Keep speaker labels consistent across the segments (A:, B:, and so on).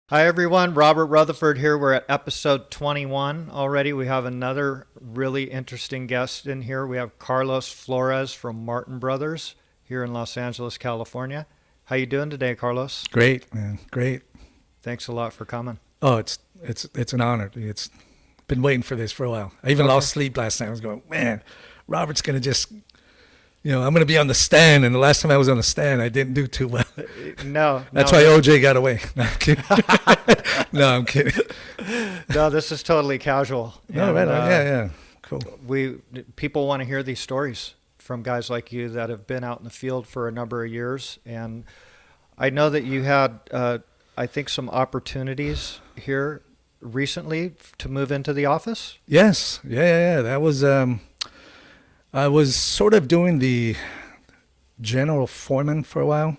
A: Hi everyone, Robert Rutherford here. We're at episode 21 already. We have another really interesting guest in here. We have Carlos Flores from Martin Brothers here in Los Angeles, California. How you doing today, Carlos?
B: Great, man. Great.
A: Thanks a lot for coming.
B: Oh, it's an honor. It's been waiting for this for a while. I even lost sleep last night. I was going, man, Robert's gonna just, I'm gonna be on the stand. And the last time I was on the stand, I didn't do too well.
A: No,
B: That's why OJ got away. No, I'm kidding. No, I'm kidding.
A: No, this is totally casual.
B: No, right on. Yeah, cool.
A: People want to hear these stories from guys like you that have been out in the field for a number of years, and I know that you had, I think, some opportunities here recently to move into the office.
B: Yes, yeah. That was I was sort of doing the general foreman for a while.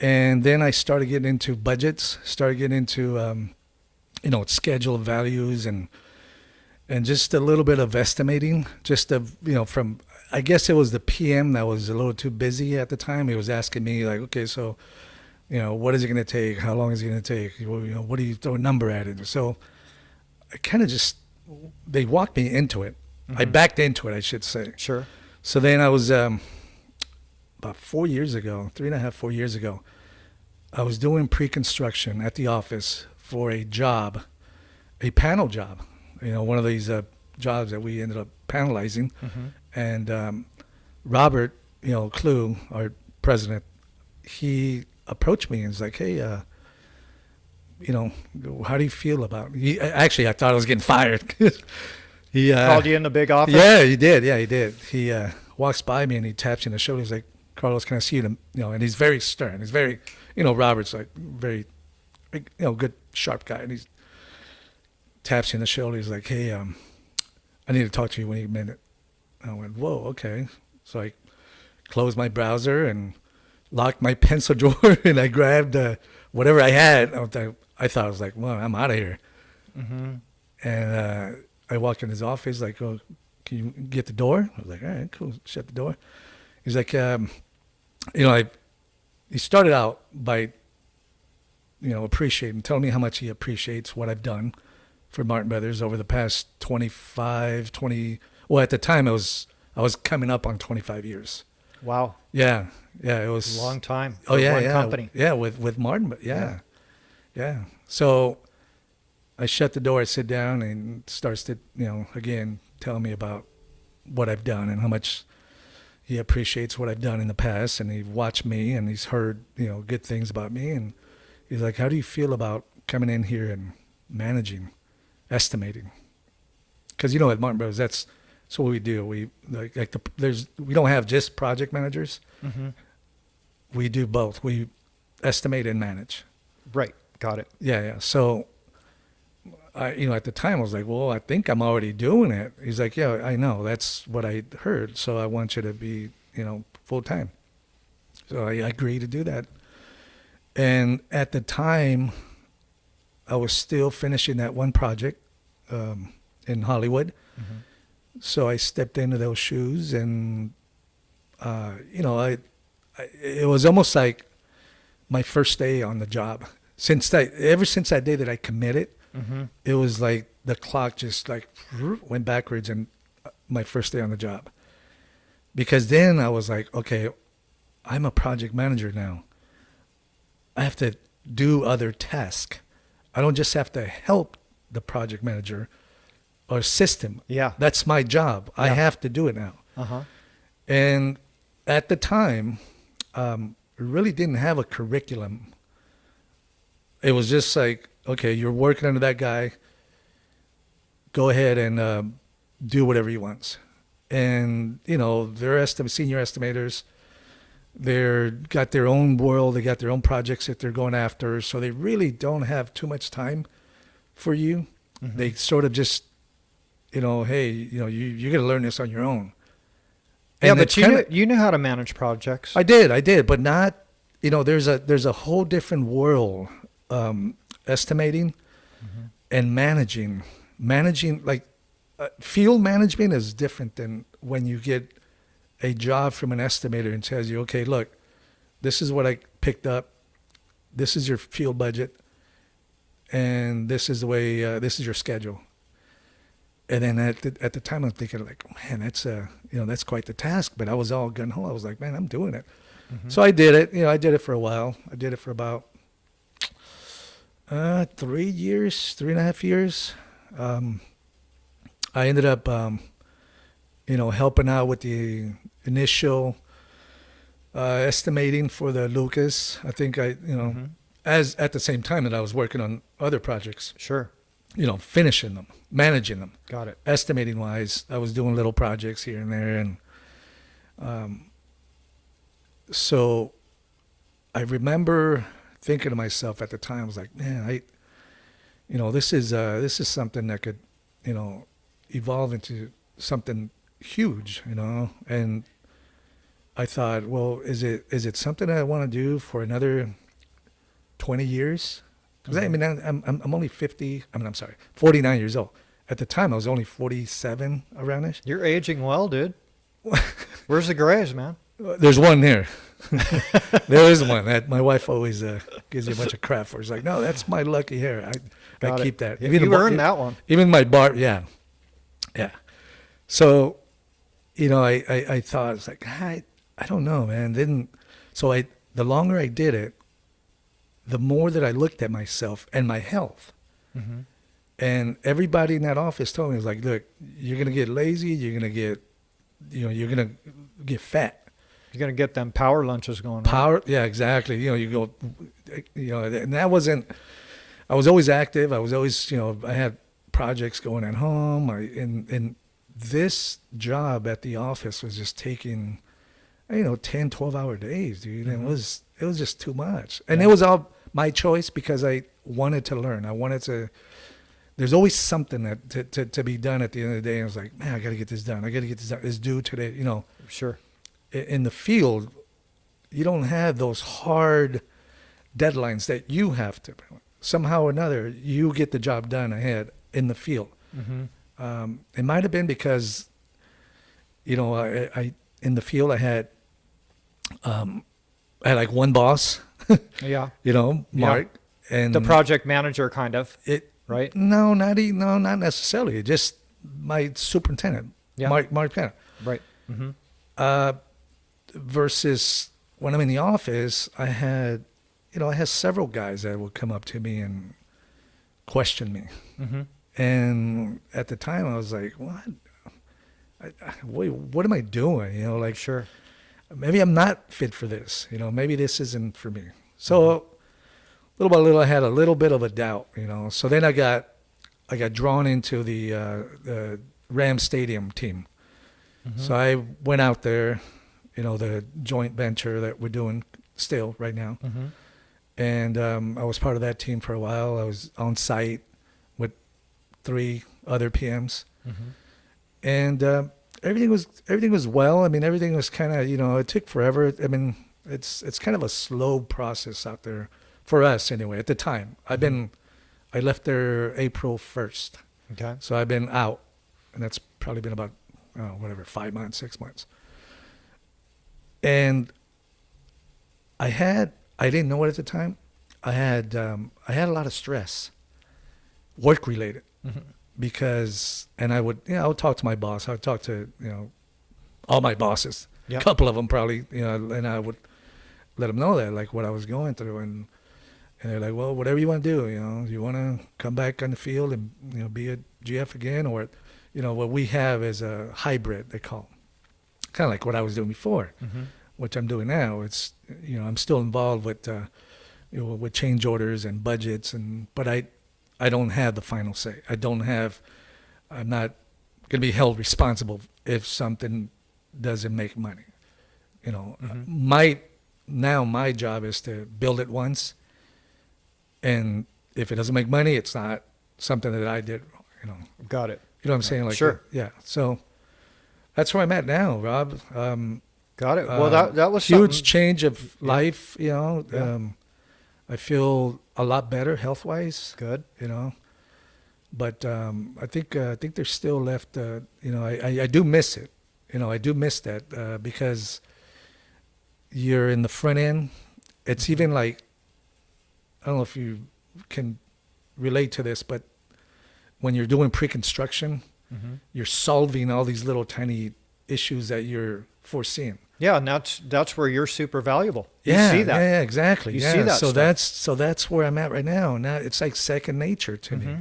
B: And then I started getting into budgets, started getting into, schedule values and just a little bit of estimating, from, I guess it was the PM that was a little too busy at the time. He was asking me like, okay, so, what is it going to take? How long is it going to take? What do you throw a number at it? So I kind of they walked me into it. Mm-hmm. I backed into it, I should say.
A: Sure.
B: So then I was, about 4 years ago, 4 years ago, I was doing pre-construction at the office for a job, a panel job, one of these jobs that we ended up panelizing. Mm-hmm. And Robert, Clue, our president, he approached me and was like, hey, how do you feel about it? Actually, I thought I was getting fired. He
A: called you in the big office?
B: Yeah, he did. He walks by me and he taps you on the shoulder. He's like, Carlos, can I see you? And he's very stern. He's very, Robert's like very, good, sharp guy. And he taps you on the shoulder. He's like, hey, I need to talk to you when you minute. I went, whoa, okay. So I closed my browser and locked my pencil drawer and I grabbed whatever I had. I thought I was like, well, I'm out of here. Mm-hmm. And I walked in his office, like, oh, can you get the door? I was like, all right, cool. Shut the door. He's like, he started out by, telling me how much he appreciates what I've done for Martin Brothers over the past 20, well, at the time I was coming up on 25 years.
A: Wow.
B: Yeah, it was
A: a long time.
B: Oh yeah,
A: one company.
B: Yeah, with Martin, yeah. So I shut the door, I sit down and starts to, again, tell me about what I've done and how much he appreciates what I've done in the past, and he watched me and he's heard, good things about me. And he's like, how do you feel about coming in here and managing, estimating? Because, at Martin Brothers, that's what we do. We we don't have just project managers. Mm-hmm. We do both. We estimate and manage.
A: Right. Got it.
B: Yeah. So at the time I was like, well, I think I'm already doing it. He's like, yeah, I know. That's what I heard. So I want you to be, full time. So I agreed to do that. And at the time, I was still finishing that one project in Hollywood. Mm-hmm. So I stepped into those shoes and, it was almost like my first day on the job. Ever since that day that I committed, mm-hmm. It was like the clock just went backwards and my first day on the job. Because then I was like, okay, I'm a project manager now. I have to do other tasks. I don't just have to help the project manager or assist him.
A: Yeah.
B: That's my job. Yeah. I have to do it now. Uh-huh. And at the time, really didn't have a curriculum. It was just like, okay, you're working under that guy. Go ahead and do whatever he wants. And, they're senior estimators. They're got their own world. They got their own projects that they're going after. So they really don't have too much time for you. Mm-hmm. They sort of just, hey, you're going to learn this on your own.
A: And yeah, but you knew how to manage projects.
B: I did, but not, there's a whole different world. Estimating mm-hmm. and managing like field management is different than when you get a job from an estimator and tells you, okay, look, this is what I picked up. This is your field budget. and this is the way. This is your schedule. And then at the time, I'm thinking like, man, that's quite the task. But I was all gung ho. I was like, man, I'm doing it.
A: Mm-hmm.
B: So I did it. I did it for a while. I did it for about 3 years, 3.5 years. I ended up, helping out with the initial estimating for the Lucas. I think
A: Mm-hmm.
B: as at the same time that I was working on other projects,
A: Sure.
B: finishing them, managing them,
A: Got it.
B: estimating wise. I was doing little projects here and there, and so I remember thinking to myself at the time, I was like, man, this is something that could, evolve into something huge, and I thought, well, is it something that I want to do for another 20 years? Because I mean, I'm only 50. I'm sorry, 49 years old. At the time, I was only 47, around this.
A: You're aging well, dude. Where's the grays, man?
B: There's one there. There is one that my wife always gives you a bunch of crap for. She's like, no, that's my lucky hair. I
A: Got
B: keep
A: it.
B: that.
A: You earned that one.
B: Even my bar, yeah. So, I thought, it's like, I don't know, man. The longer I did it, the more that I looked at myself and my health.
A: Mm-hmm.
B: And everybody in that office told me, it was like, look, you're going to get lazy. You're going to get, you're going to get fat.
A: You're gonna get them power lunches going. Right?
B: Power, yeah, exactly. You go, and that wasn't. I was always active. I was always, I had projects going at home. And this job at the office was just taking, 10, 12-hour days, dude.
A: Mm-hmm.
B: And it was just too much. And it was all my choice because I wanted to learn. I wanted to. There's always something that to be done at the end of the day. And I was like, man, I got to get this done. I got to get this done. It's due today.
A: Sure.
B: In the field, you don't have those hard deadlines that you have to. Somehow or another, you get the job done ahead in the field.
A: Mm-hmm.
B: It might have been because, I in the field I had like one boss,
A: Yeah.
B: Mark, and
A: The project manager, kind of.
B: it.
A: Right.
B: No, not necessarily. Just my superintendent,
A: Yeah.
B: Mark Penner.
A: Right. Mm-hmm.
B: Versus when I'm in the office, I had several guys that would come up to me and question me.
A: Mm-hmm.
B: And at the time, I was like, what? Wait, what am I doing?
A: Sure.
B: Maybe I'm not fit for this. Maybe this isn't for me. So little by little, I had a little bit of a doubt. So then I got drawn into the Rams Stadium team.
A: Mm-hmm.
B: So I went out there, the joint venture that we're doing still right now.
A: Mm-hmm.
B: And I was part of that team for a while. I was on site with 3 other PMs.
A: Mm-hmm.
B: And everything was well. I mean, everything was kind of, it took forever. I mean, it's kind of a slow process out there for us anyway at the time. I left there April 1st.
A: Okay.
B: So I've been out, and that's probably been about 5 months, 6 months. And I didn't know it at the time. I had a lot of stress, work related,
A: Mm-hmm.
B: because, and I would talk to my boss. I would talk to, all my bosses,
A: Yep.
B: a couple of them probably, and I would let them know that, like, what I was going through. And they're like, well, whatever you want to do, you want to come back on the field and, be a GF again, or, what we have is a hybrid, they call it. Kind of like what I was doing before,
A: Mm-hmm.
B: which I'm doing now. It's, I'm still involved with, with change orders and budgets, but I don't have the final say. I'm not going to be held responsible if something doesn't make money.
A: Mm-hmm.
B: My job is to build it once, and if it doesn't make money, it's not something that I did wrong.
A: Got it.
B: You know what I'm saying? Like,
A: Sure.
B: Yeah. So that's where I'm at now, Rob.
A: Got it. Well, that was
B: huge
A: something.
B: change of life.
A: Yeah.
B: I feel a lot better health wise.
A: Good.
B: But I think there's still left. I do miss it. I do miss that because you're in the front end. It's even like, I don't know if you can relate to this, but when you're doing pre-construction, you're solving all these little tiny issues that you're foreseeing.
A: Yeah, and that's where you're super valuable. You
B: Yeah,
A: see that.
B: yeah, exactly.
A: You
B: yeah.
A: see that
B: So
A: stuff.
B: that's where I'm at right now. Now it's like second nature to me.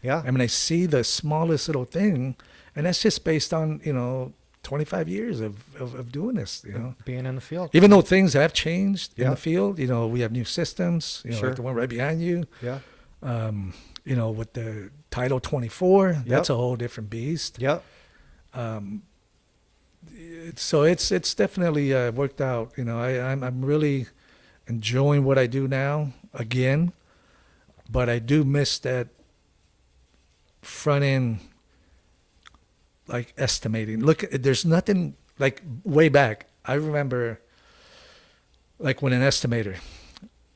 A: Yeah.
B: I mean, I see the smallest little thing, and that's just based on 25 years of doing this.
A: Being in the field.
B: Even though things have changed in
A: Yeah.
B: the field, we have new systems.
A: Sure.
B: Like the one right behind you.
A: Yeah.
B: With the Title 24, that's
A: Yep.
B: a whole different beast.
A: Yep.
B: So it's definitely worked out. I'm really enjoying what I do now again, but I do miss that front end, like estimating. Look, there's nothing like way back. I remember, like when an estimator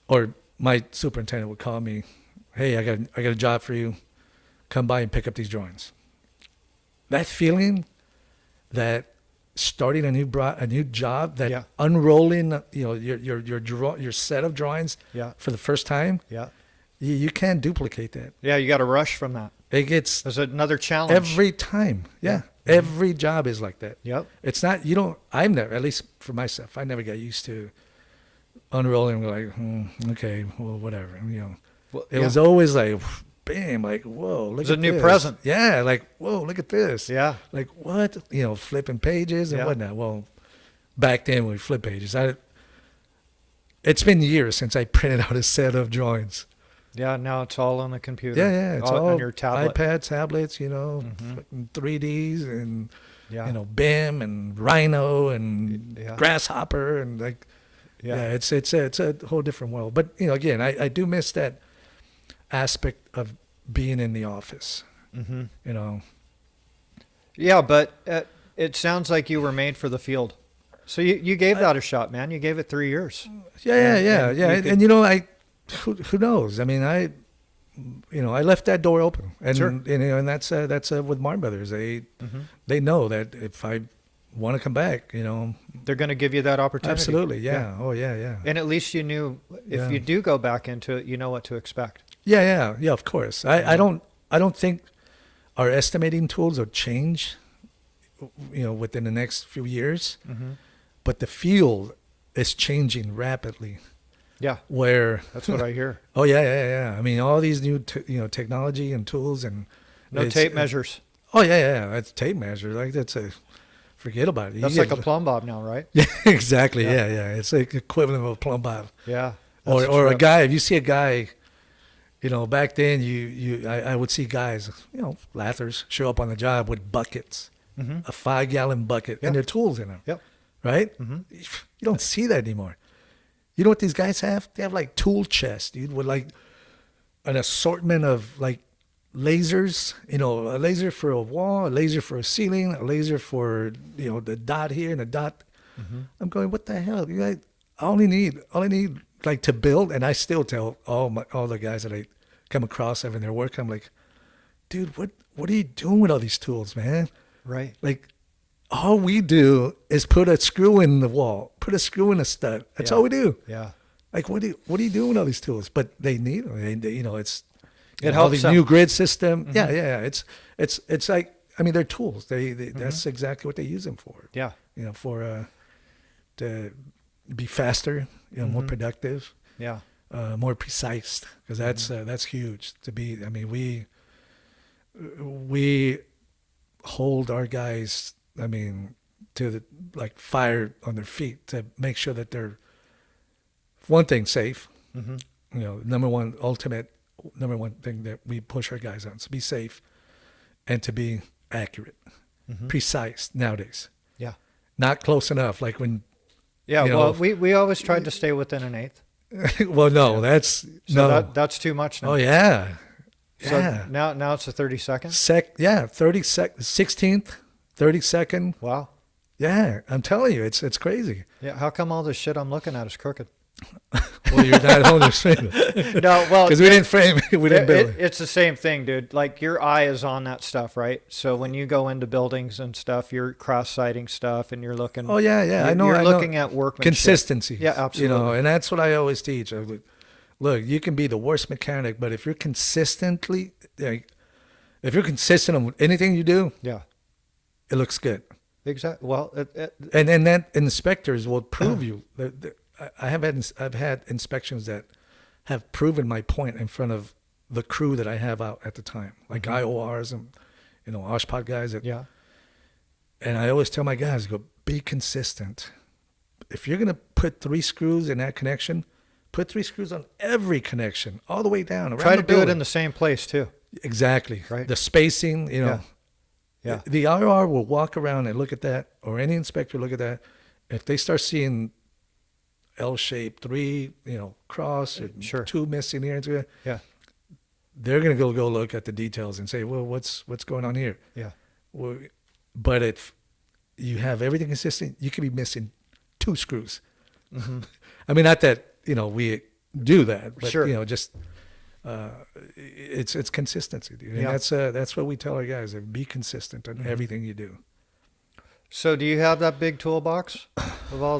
B: or my superintendent would call me, "Hey, I got a job for you. Come by and pick up these drawings." That feeling, that starting a new job, that
A: Yeah.
B: unrolling, your set of drawings
A: Yeah.
B: for the first time,
A: Yeah.
B: you can't duplicate that.
A: Yeah. You got to rush from that.
B: It gets
A: There's another challenge.
B: every time. Yeah. Every job is like that.
A: Yep.
B: It's not, I've never, at least for myself, I never got used to unrolling like, okay, well, whatever.
A: Well,
B: It
A: yeah.
B: was always like, bam, like, whoa, look
A: It's
B: at
A: a new
B: this.
A: present.
B: Yeah, like, whoa, look at this.
A: Yeah.
B: Like, what? Flipping pages and
A: Yeah.
B: whatnot. Well, back then we flip pages. It's been years since I printed out a set of drawings.
A: Yeah. Now it's all on the computer.
B: Yeah, it's all
A: on your tablet.
B: iPad, tablets, fucking 3Ds and,
A: Yeah.
B: BIM and Rhino and
A: Yeah.
B: Grasshopper and like,
A: Yeah.
B: it's a whole different world. But, again, I do miss that aspect of being in the office,
A: Yeah, but it sounds like you were made for the field. So you gave that a shot, man. You gave it 3 years.
B: Yeah.
A: And you
B: And,
A: could-
B: who knows? I mean, I left that door open, and
A: Sure.
B: and that's with Martin Brothers. They know that if I want to come back,
A: They're going to give you that opportunity.
B: absolutely, yeah. Oh, yeah.
A: And at least you knew if
B: Yeah.
A: you do go back into it, you know what to expect.
B: Yeah. Of course. I don't think our estimating tools will change, within the next few years, but the field is changing rapidly.
A: Yeah,
B: Where
A: that's what I hear.
B: oh yeah. I mean, all these new technology and tools and
A: No
B: it's-
A: tape measures.
B: Oh yeah. That's tape measure. Like forget about it.
A: That's like a plumb bob now, right?
B: Yeah, exactly.
A: Yeah.
B: Yeah. It's like equivalent of a plumb bob.
A: Yeah.
B: Or
A: that's
B: a
A: true.
B: guy. If you see a guy, back then I would see guys, lathers show up on the job with buckets, a 5-gallon bucket,
A: Yeah.
B: and their tools in them.
A: Yep.
B: Right? You don't see that anymore. You know what these guys have? They have like tool chests, dude, with like an assortment of like lasers, a laser for a wall, a laser for a ceiling, a laser for, the dot here and a dot. I'm going, what the hell? I only need like to build. And I still tell all the guys that I come across having their work, I'm like, dude, what are you doing with all these tools, man?
A: Right.
B: Like, all we do is put a screw in the wall, put a screw in a stud. That's
A: Yeah.
B: all we do.
A: Yeah.
B: Like, what are you doing with all these tools? But they need them. It's
A: It
B: all
A: helps
B: these
A: them.
B: new grid system. Yeah. It's like, I mean, they're tools. That's exactly what they use them for.
A: Yeah.
B: For to be faster, more productive,
A: Yeah.
B: more precise. Because that's huge to be. I mean, we hold our guys, to the fire on their feet to make sure that they're, one thing, safe. Number one thing that we push our guys on is to be safe and to be accurate, precise nowadays.
A: Yeah.
B: Not close enough. Like when,
A: Yeah.
B: you
A: Well,
B: know-
A: we always tried to stay within an eighth.
B: well, no, that's
A: So
B: no.
A: that's too much now.
B: Oh yeah.
A: So
B: Yeah.
A: now it's a 30 seconds.
B: 16th, 32nd.
A: Wow.
B: Yeah, I'm telling you, it's crazy.
A: Yeah. How come all this shit I'm looking at is crooked?
B: Well, you're not holding straight
A: No. Well,
B: because we didn't frame it. We didn't build it.
A: it's the same thing, dude. Like your eye is on that stuff, right? So when you go into buildings and stuff, you're cross-sighting stuff, and you're looking.
B: Oh yeah. I know.
A: You're
B: I know.
A: looking at workmanship.
B: Consistency.
A: Yeah, absolutely.
B: And that's what I always teach. look, you can be the worst mechanic, but if you're if you're consistent on anything you do,
A: Yeah.
B: it looks good.
A: Exactly. Well,
B: And that inspectors will prove you. I've had inspections that have proven my point in front of the crew that I have out at the time, like IORs and OSHPOT guys.
A: yeah.
B: And I always tell my guys, go be consistent. If you're gonna put 3 screws in that connection, put 3 screws on every connection, all the way down around
A: Try
B: the
A: to do it
B: building.
A: in the same place too.
B: Exactly.
A: Right.
B: The spacing,
A: Yeah. Yeah.
B: The IR will walk around and look at that, or any inspector look at that. If they start seeing L-shaped 3, cross, or
A: Sure.
B: 2 missing here,
A: Yeah.
B: they're gonna go look at the details and say, well, what's going on here?
A: Yeah.
B: Well, but if you have everything consistent, you could be missing 2 screws.
A: Mm-hmm.
B: I mean, not that we do that, but
A: Sure.
B: just it's consistency, dude. And
A: Yeah.
B: that's what we tell our guys: be consistent on everything you do.
A: So, do you have that big toolbox of all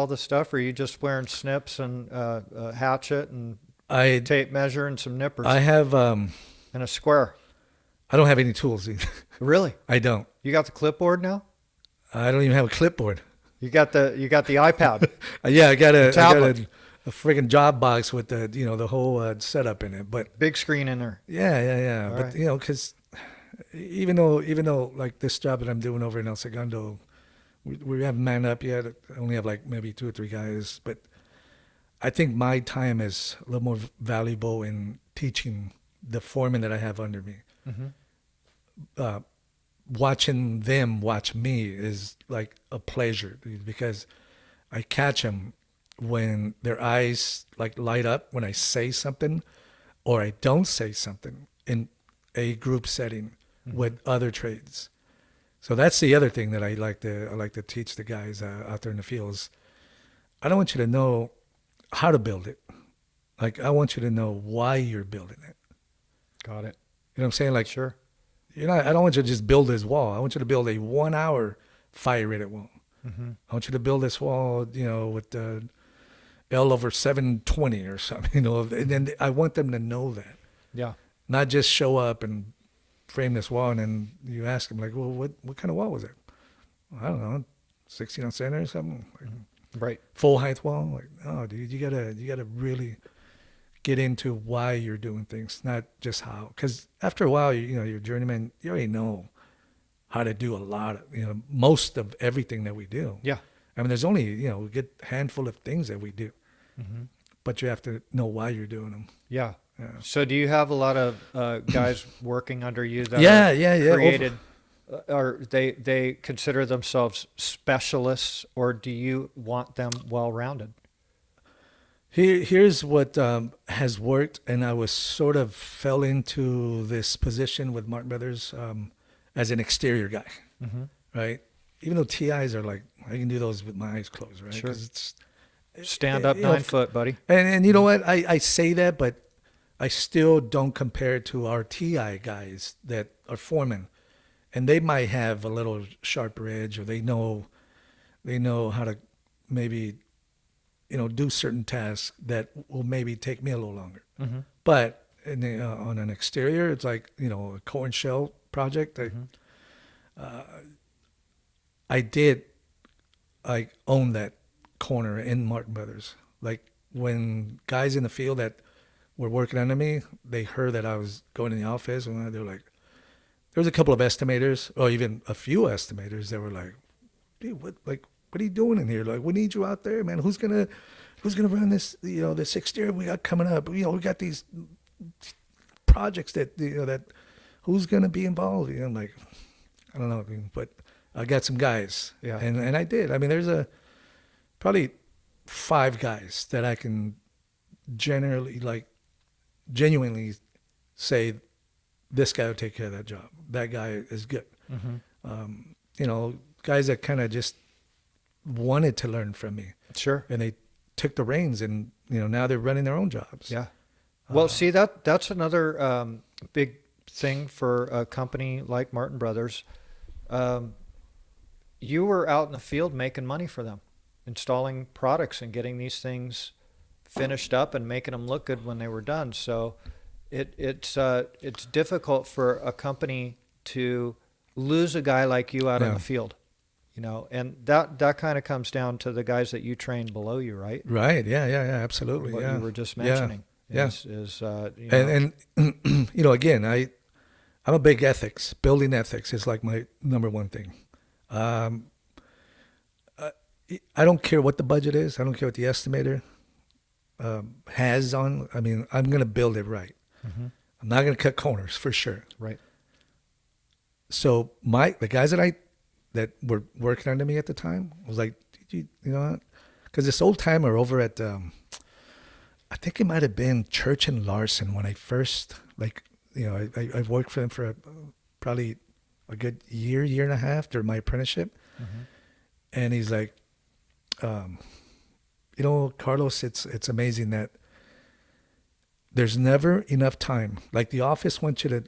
A: the stuff, or are you just wearing snips and a hatchet and
B: I
A: tape measure and some nippers
B: I have
A: and a square?
B: I don't have any tools either.
A: Really?
B: I don't.
A: You got the clipboard now?
B: I don't even have a clipboard.
A: You got the iPad.
B: Yeah, I got
A: tablet.
B: a friggin' job box with the whole setup in it. But
A: Big screen in there.
B: yeah.
A: All
B: But
A: right.
B: because even though like this job that I'm doing over in El Segundo, we haven't manned up yet. I only have like maybe 2 or 3 guys, but I think my time is a little more valuable in teaching the foreman that I have under me.
A: Mm-hmm.
B: Watching them watch me is like a pleasure, dude, because I catch them when their eyes like light up when I say something or I don't say something in a group setting with other trades. So that's the other thing that I like to teach the guys out there in the fields. I don't want you to know how to build it. Like, I want you to know why you're building it.
A: Got it.
B: You know what I'm saying? Like,
A: Sure.
B: I don't want you to just build this wall. I want you to build a 1-hour fire rated wall.
A: Mm-hmm.
B: I want you to build this wall, with the L over 720 or something, and then I want them to know that.
A: Yeah.
B: Not just show up and frame this wall and then you ask them, like, well, what kind of wall was it? I don't know, 16 on center or something? Like,
A: Right.
B: full height wall? Like, oh, dude, you gotta really get into why you're doing things, not just how. Because after a while, you're journeyman, you already know how to do a lot of, most of everything that we do.
A: Yeah.
B: I mean, there's only, a good handful of things that we do,
A: Mm-hmm.
B: but you have to know why you're doing them.
A: Yeah.
B: Yeah.
A: So, do you have a lot of guys working under you that
B: Yeah.
A: are created, or they consider themselves specialists, or do you want them well-rounded?
B: Here's what has worked, and I was sort of fell into this position with Martin Brothers as an exterior guy,
A: Mm-hmm.
B: right? Even though TIs are like, I can do those with my eyes closed, right?
A: Sure.
B: 'Cause it's,
A: Stand up 9 foot, buddy.
B: and you know what? I say that, but I still don't compare it to our TI guys that are foremen, and they might have a little sharper edge, or they know how to maybe do certain tasks that will maybe take me a little longer.
A: Mm-hmm.
B: But on an exterior, it's like a core and shell project. I did like own that corner in Martin Brothers. Like, when guys in the field that were working under me, they heard that I was going in the office, and they were like, there was a couple of estimators, or even a few estimators that were like, dude, what are you doing in here? Like, we need you out there, man. Who's gonna run this, this exterior we got coming up? We got these projects that, that who's gonna be involved? I'm like, I don't know, but I got some guys.
A: Yeah.
B: And I did. I mean, there's probably 5 guys that I can genuinely say, this guy will take care of that job. That guy is good.
A: Mm-hmm.
B: Guys that kind of just wanted to learn from me,
A: Sure.
B: and they took the reins, and now they're running their own jobs.
A: Yeah. Well, see, that's another big thing for a company like Martin Brothers. You were out in the field making money for them, installing products and getting these things finished up and making them look good when they were done. So it's difficult for a company to lose a guy like you out in
B: Yeah.
A: the field, and that kind of comes down to the guys that you train below you, right?
B: Right. Yeah. Yeah. Yeah. Absolutely.
A: What
B: Yeah.
A: you were just
B: Yeah.
A: mentioning
B: Yeah.
A: is
B: And again, I'm a big ethics. Building ethics is like my number one thing. Um, I don't care what the budget is. I don't care what the estimator has on. I mean, I'm going to build it right.
A: mm-hmm.
B: I'm not going to cut corners for sure.
A: Right.
B: So the guys that were working under me at the time was like, you know what? Because this old timer over at I think it might have been Church and Larson when I first I worked for them for probably a good year and a half during my apprenticeship,
A: Mm-hmm.
B: and he's like, Carlos, it's amazing that there's never enough time. Like the office wants you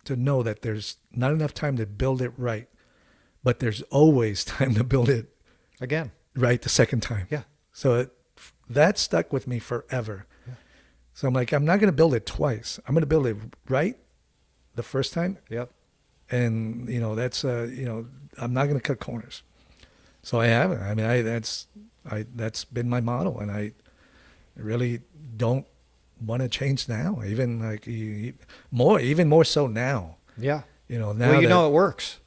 B: to know that there's not enough time to build it right, but there's always time to build it
A: Again.
B: right the second time.
A: Yeah.
B: So that stuck with me forever.
A: Yeah.
B: So I'm like, I'm not going to build it twice. I'm going to build it right the first time.
A: Yep.
B: And, that's, I'm not going to cut corners. So I haven't. I mean, that's been my model. And I really don't want to change now. Even like even more so now.
A: Yeah.
B: Now
A: Well, it works.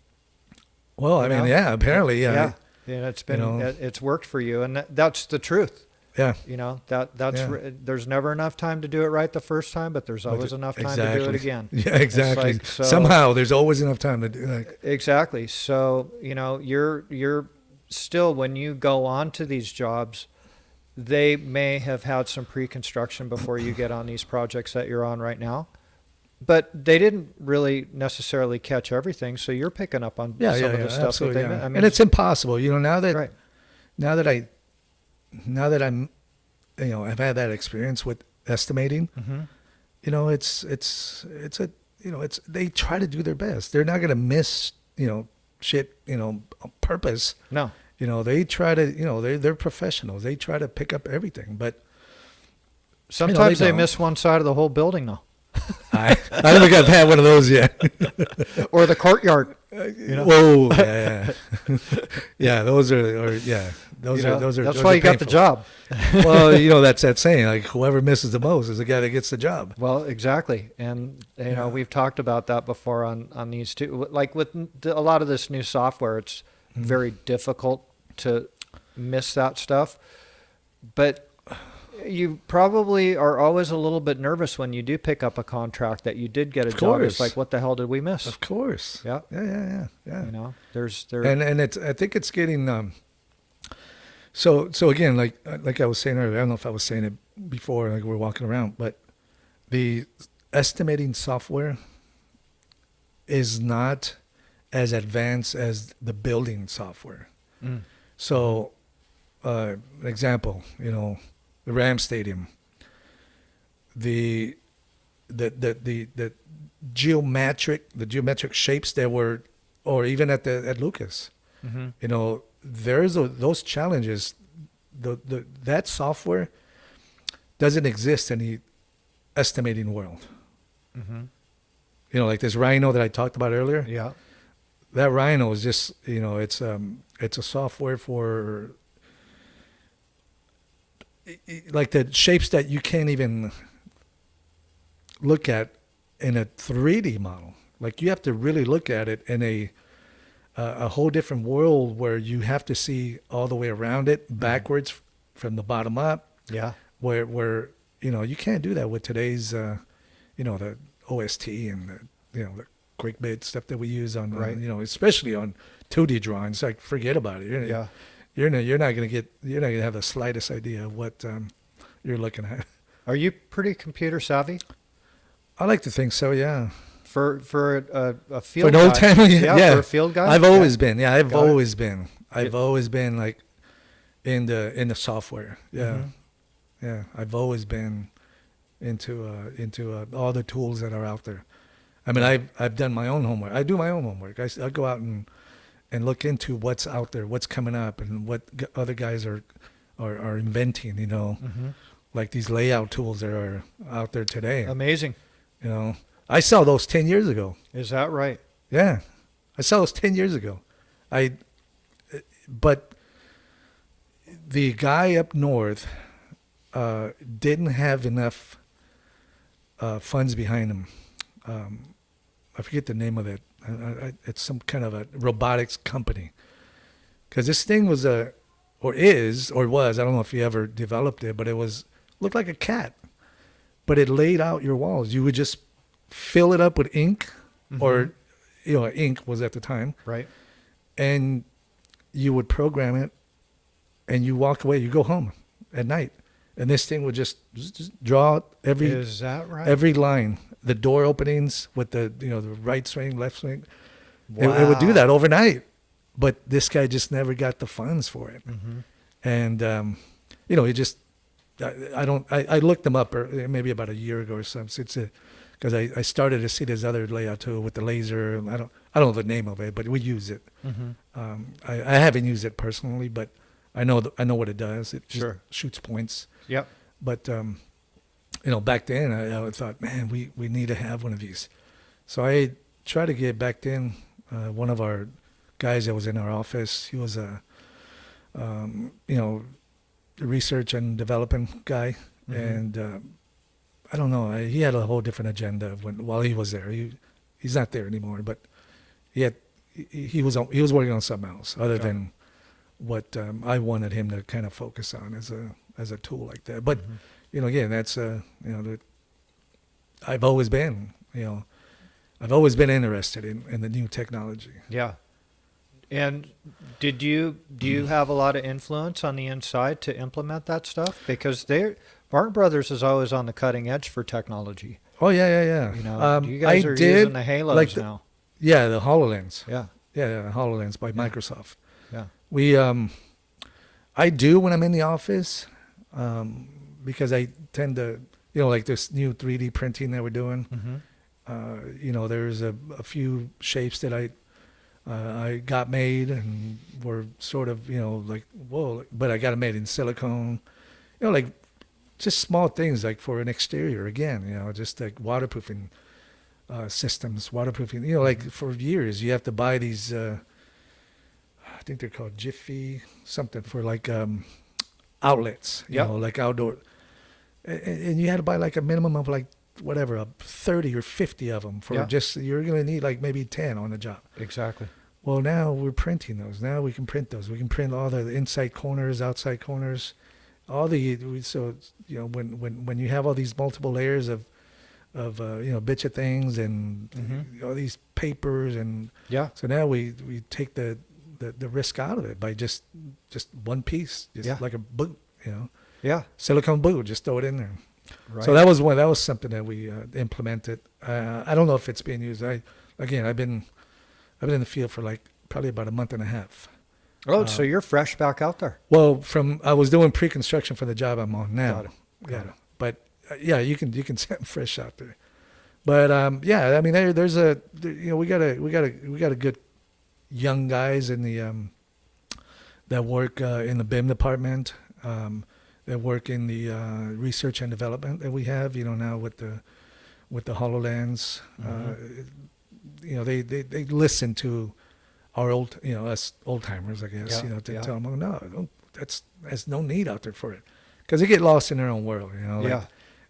B: Well, I mean, yeah, apparently, yeah.
A: Yeah, it's been it's worked for you, and that's the truth.
B: Yeah.
A: That's
B: Yeah.
A: There's never enough time to do it right the first time, but there's always enough time to do it again.
B: Yeah, exactly.
A: Like,
B: somehow there's always enough time to do like
A: exactly. So you're still, when you go on to these jobs, they may have had some pre-construction before you get on these projects that you're on right now. But they didn't really necessarily catch everything, so you're picking up on some of the stuff that they
B: yeah.
A: I mean,
B: and it's impossible, now that
A: right.
B: now that I'm I've had that experience with estimating,
A: Mm-hmm.
B: it's they try to do their best. They're not going to miss, shit, on purpose.
A: No.
B: They try to, they're professionals. They try to pick up everything, but
A: Sometimes they
B: don't.
A: miss one side of the whole building, though.
B: I don't think I've had one of those yet.
A: Or the courtyard.
B: Whoa, yeah, yeah. Those are those are.
A: That's
B: those
A: why
B: are
A: you got the
B: painful.
A: job.
B: Well, that's that saying, like whoever misses the most is the guy that gets the job.
A: Well, exactly. And, we've talked about that before on these two. Like with a lot of this new software, it's very difficult to miss that stuff. But you probably are always a little bit nervous when you do pick up a contract that you did get a job. It's like, what the hell did we miss?
B: Of course.
A: Yeah.
B: Yeah.
A: There's
B: And it's, I think it's getting so again, like I was saying earlier, I don't know if I was saying it before, like we're walking around, but the estimating software is not as advanced as the building software. So, example, the Ram Stadium, the geometric shapes that were, or even at Lucas, there's those challenges. That software doesn't exist in the estimating world. Like this Rhino that I talked about earlier.
A: Yeah.
B: That Rhino is just, it's a software for like the shapes that you can't even look at in a 3D model. Like you have to really look at it in a whole different world where you have to see all the way around it backwards from the bottom up.
A: Yeah.
B: Where you can't do that with today's the OST and the quick bit stuff that we use on especially on 2D drawings. Like forget about it. You're not gonna have the slightest idea of what you're looking at.
A: Are you pretty computer savvy?
B: I like to think so. Yeah.
A: For a field
B: For an old
A: guy?
B: timer,
A: Yeah, for a field guy.
B: I've always been. Yeah, I've
A: Got it.
B: always been. I've always been like in the software. Yeah, yeah. I've always been into all the tools that are out there. I mean, I've done my own homework. I do my own homework. I go out and look into what's out there, what's coming up, and what other guys are inventing. like these layout tools that are out there today.
A: Amazing.
B: You know, I saw those 10 years ago.
A: Is that right?
B: Yeah, I saw those 10 years ago. But the guy up north didn't have enough funds behind him. I forget the name of it. It's some kind of a robotics company. Because this thing was I don't know if you ever developed it, but looked like a cat. But it laid out your walls. You would just fill it up with ink, or, ink was at the time.
A: Right.
B: And you would program it, and you walk away. You go home at night. And this thing would just draw out
A: Is that right?
B: every line, the door openings with the right swing, left swing.
A: Wow.
B: It would do that overnight, but this guy just never got the funds for it.
A: Mm-hmm.
B: And he just I looked them up maybe about a year ago or something. Because I started to see this other layout tool with the laser. I don't know the name of it, but we use it.
A: Mm-hmm.
B: I haven't used it personally, but I know what it does. It just
A: Sure.
B: shoots points.
A: Yep.
B: But back then I thought, man, we need to have one of these. So I tried to get back then. One of our guys that was in our office, he was a research and development guy,
A: Mm-hmm.
B: and I don't know. He had a whole different agenda while he was there. He's not there anymore, but he was working on something else other than what I wanted him to kind of focus on as a tool like that. But again, that's I've always been interested in the new technology.
A: Yeah. And do you have a lot of influence on the inside to implement that stuff? Because Martin Brothers is always on the cutting edge for technology.
B: Oh yeah.
A: You guys are using the Halos now.
B: Yeah, the HoloLens.
A: Yeah.
B: Yeah, the HoloLens by Microsoft.
A: Yeah.
B: We I do when I'm in the office, because I tend to like this new 3D printing that we're doing.
A: Mm-hmm.
B: There's a few shapes that I got made and were sort of like, whoa, but I got them made in silicone. Like just small things like for an exterior again. Just like waterproofing systems, waterproofing. Like for years you have to buy these. I think they're called Jiffy something for like outlets, like outdoor. And you had to buy like a minimum of like whatever, 30 or 50 of them for you're going to need like maybe 10 on the job.
A: Exactly.
B: Well, now we're printing those. Now we can print those. We can print all the inside corners, outside corners, when you have all these multiple layers of bitch of things and all these papers and so now we take the risk out of it by just one piece, like a boot, silicone boot, just throw it in there. Right. So that was something that we implemented. I don't know if it's being used. I've been in the field for like probably about a month and a half.
A: Oh, so you're fresh back out there.
B: Well, I was doing pre-construction for the job I'm on now.
A: Got it.
B: But you can send fresh out there. But I mean, there's we got a good young guys in the that work in the BIM department. That work in the research and development that we have. Now with the HoloLens. They listen to our us old timers, I guess. To tell them, no, there's no need out there for it, because they get lost in their own world.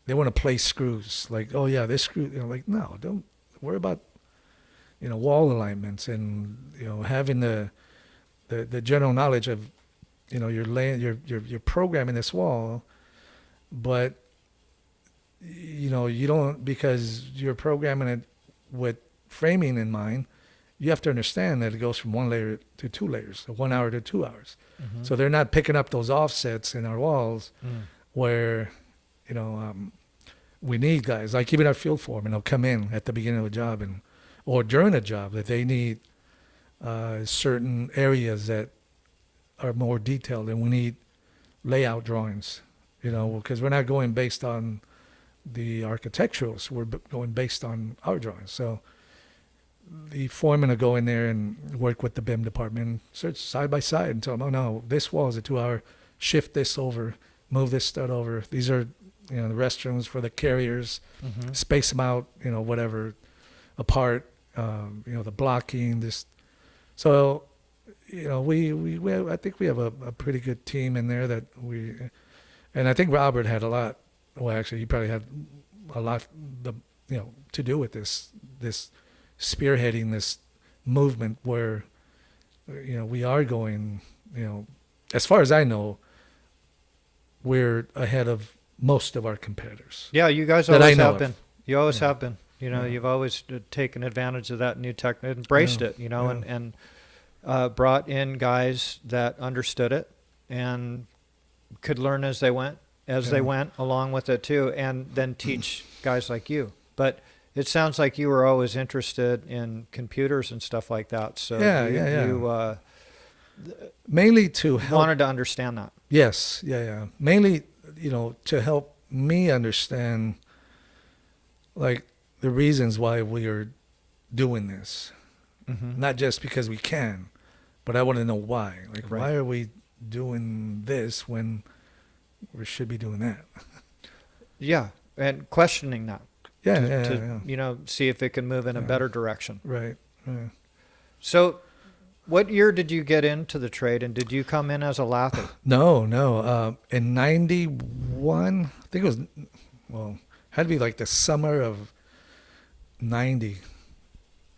B: They want to play screws. Like, oh yeah, this screw. Like, no, don't worry about wall alignments and having the general knowledge of you're programming this wall, but you don't, because you're programming it with framing in mind. You have to understand that it goes from 1 layer to 2 layers, 1 hour to 2 hours. So they're not picking up those offsets in our walls where we need guys like even our field foreman. They'll come in at the beginning of a job or during a job that they need certain areas that are more detailed, and we need layout drawings, because we're not going based on the architecturals, we're going based on our drawings. So the foreman will go in there and work with the BIM department, search side by side and tell them, oh no, this wall is a 2 hour, shift this over, move this stud over. These are, the restrooms for the carriers.
A: Mm-hmm.
B: Space them out, whatever, apart. The blocking. This, so, I think we have a pretty good team in there that and I think Robert had a lot. Well, actually, he probably had a lot, to do with this spearheading this movement where, we are going, as far as I know, we're ahead of most of our competitors.
A: Yeah, you guys
B: That I
A: always
B: know
A: have
B: of.
A: been. You always
B: Yeah.
A: have been.
B: Yeah.
A: You've always taken advantage of that new tech, embraced
B: Yeah.
A: it,
B: Yeah.
A: and brought in guys that understood it and could learn as they went,
B: Yeah.
A: along with it too, and then teach guys like you. But it sounds like you were always interested in computers and stuff like that. So
B: Yeah,
A: you
B: Mainly to help.
A: wanted to understand that.
B: Yes, yeah. Mainly, to help me understand, like, the reasons why we are doing this.
A: Mm-hmm.
B: Not just because we can, but I want to know why. Like,
A: Right.
B: why are we doing this when we should be doing that?
A: Yeah, and questioning that
B: Yeah,
A: to
B: yeah.
A: see if it can move in a
B: Yeah.
A: better direction.
B: Right. Yeah.
A: So, what year did you get into the trade, and did you come in as a lather?
B: No. In '91, I think it was, well, had to be like the summer of '90.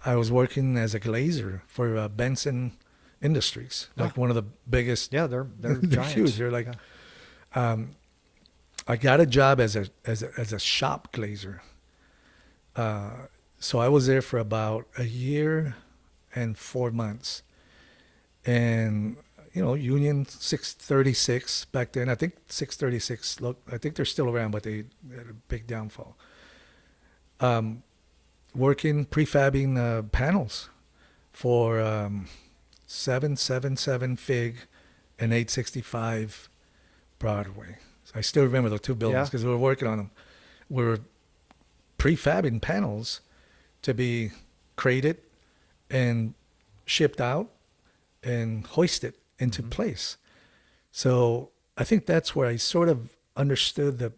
B: I was working as a glazer for Benson Industries, like one of the biggest.
A: Yeah, they're
B: They're
A: giants.
B: huge. They're like,
A: Yeah.
B: I got a job as a shop glazer. So I was there for about a year and 4 months. And, Union 636 back then. I think 636, look, I think they're still around, but they had a big downfall. Working, prefabbing panels for 777 Fig and 865 Broadway. So I still remember the two buildings
A: Yeah.
B: because we were working on them. We were prefabbing panels to be crated and shipped out and hoisted into place. So I think that's where I sort of understood the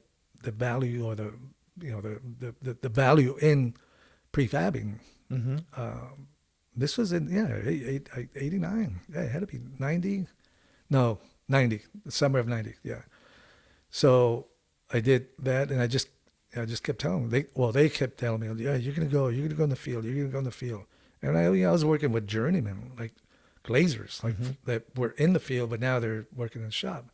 B: value or the value in prefabbing.
A: Mm-hmm.
B: This was in 89. Yeah, it had to be 90. No, 90. The summer of 90. Yeah. So I did that, and I just kept telling them. They kept telling me, yeah, you're gonna go in the field. You're gonna go in the field. And I was working with journeymen, like glazers, like that were in the field, but now they're working in the shop.